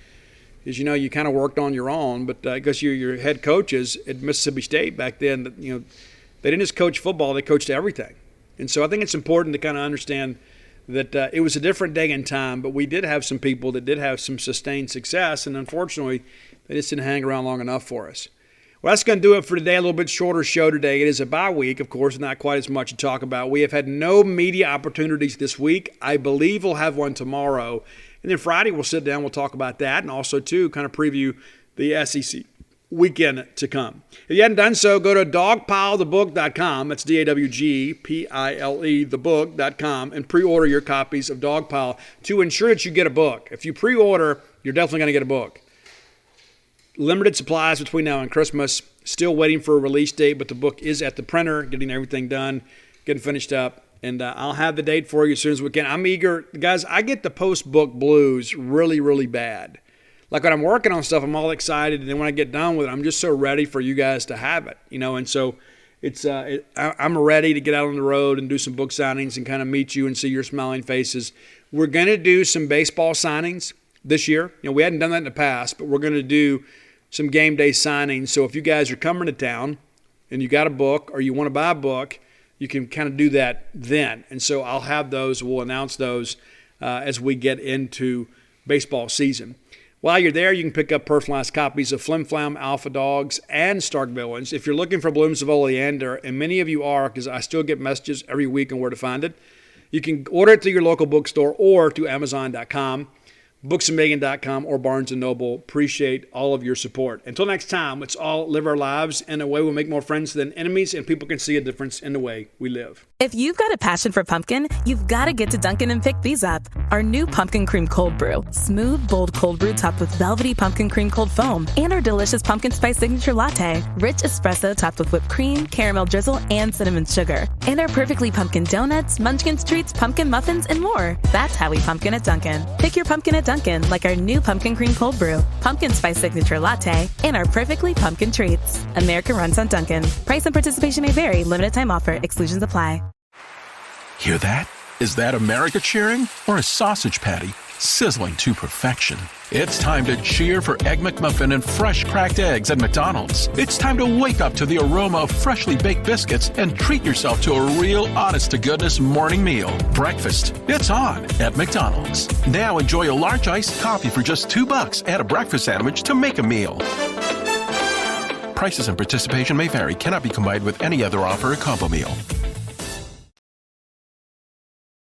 is, you kind of worked on your own. But because your head coaches at Mississippi State back then, they didn't just coach football, they coached everything. And so I think it's important to kind of understand that it was a different day and time, but we did have some people that did have some sustained success, and unfortunately, they just didn't hang around long enough for us. Well, that's going to do it for today. A little bit shorter show today. It is a bye week, of course, not quite as much to talk about. We have had no media opportunities this week. I believe we'll have one tomorrow. And then Friday we'll sit down, we'll talk about that, and also, too, kind of preview the SEC weekend to come. If you hadn't done so, go to dogpilethebook.com. That's DAWGPILE, thebook.com, and pre-order your copies of Dogpile to ensure that you get a book. If you pre-order, you're definitely going to get a book. Limited supplies between now and Christmas. Still waiting for a release date, but the book is at the printer, getting everything done, getting finished up. And I'll have the date for you as soon as we can. I'm eager. Guys, I get the post-book blues really, really bad. Like when I'm working on stuff, I'm all excited. And then when I get done with it, I'm just so ready for you guys to have it. And so I'm ready to get out on the road and do some book signings and kind of meet you and see your smiling faces. We're going to do some baseball signings this year. We hadn't done that in the past, but we're going to do some game day signings. So if you guys are coming to town and you got a book or you want to buy a book, you can kind of do that then. And so I'll have those. We'll announce those as we get into baseball season. While you're there, you can pick up personalized copies of Flim Flam, Alpha Dogs, and Stark Villains. If you're looking for Blooms of Oleander, and many of you are, because I still get messages every week on where to find it, you can order it through your local bookstore or to Amazon.com, BooksAMillion.com, or Barnes & Noble. Appreciate all of your support. Until next time, let's all live our lives in a way we'll make more friends than enemies, and people can see a difference in the way we live. If you've got a passion for pumpkin, you've got to get to Dunkin' and pick these up. Our new Pumpkin Cream Cold Brew. Smooth, bold cold brew topped with velvety pumpkin cream cold foam. And our delicious pumpkin spice signature latte. Rich espresso topped with whipped cream, caramel drizzle, and cinnamon sugar. And our perfectly pumpkin donuts, munchkins treats, pumpkin muffins, and more. That's how we pumpkin at Dunkin'. Pick your pumpkin at Dunkin', like our new Pumpkin Cream Cold Brew, pumpkin spice signature latte, and our perfectly pumpkin treats. America runs on Dunkin'. Price and participation may vary. Limited time offer. Exclusions apply. Hear that? Is that America cheering or a sausage patty sizzling to perfection? It's time to cheer for Egg McMuffin and fresh cracked eggs at McDonald's. It's time to wake up to the aroma of freshly baked biscuits and treat yourself to a real honest-to-goodness morning meal. Breakfast, it's on at McDonald's. Now enjoy a large iced coffee for just $2. Add a breakfast sandwich to make a meal. Prices and participation may vary. Cannot be combined with any other offer or combo meal.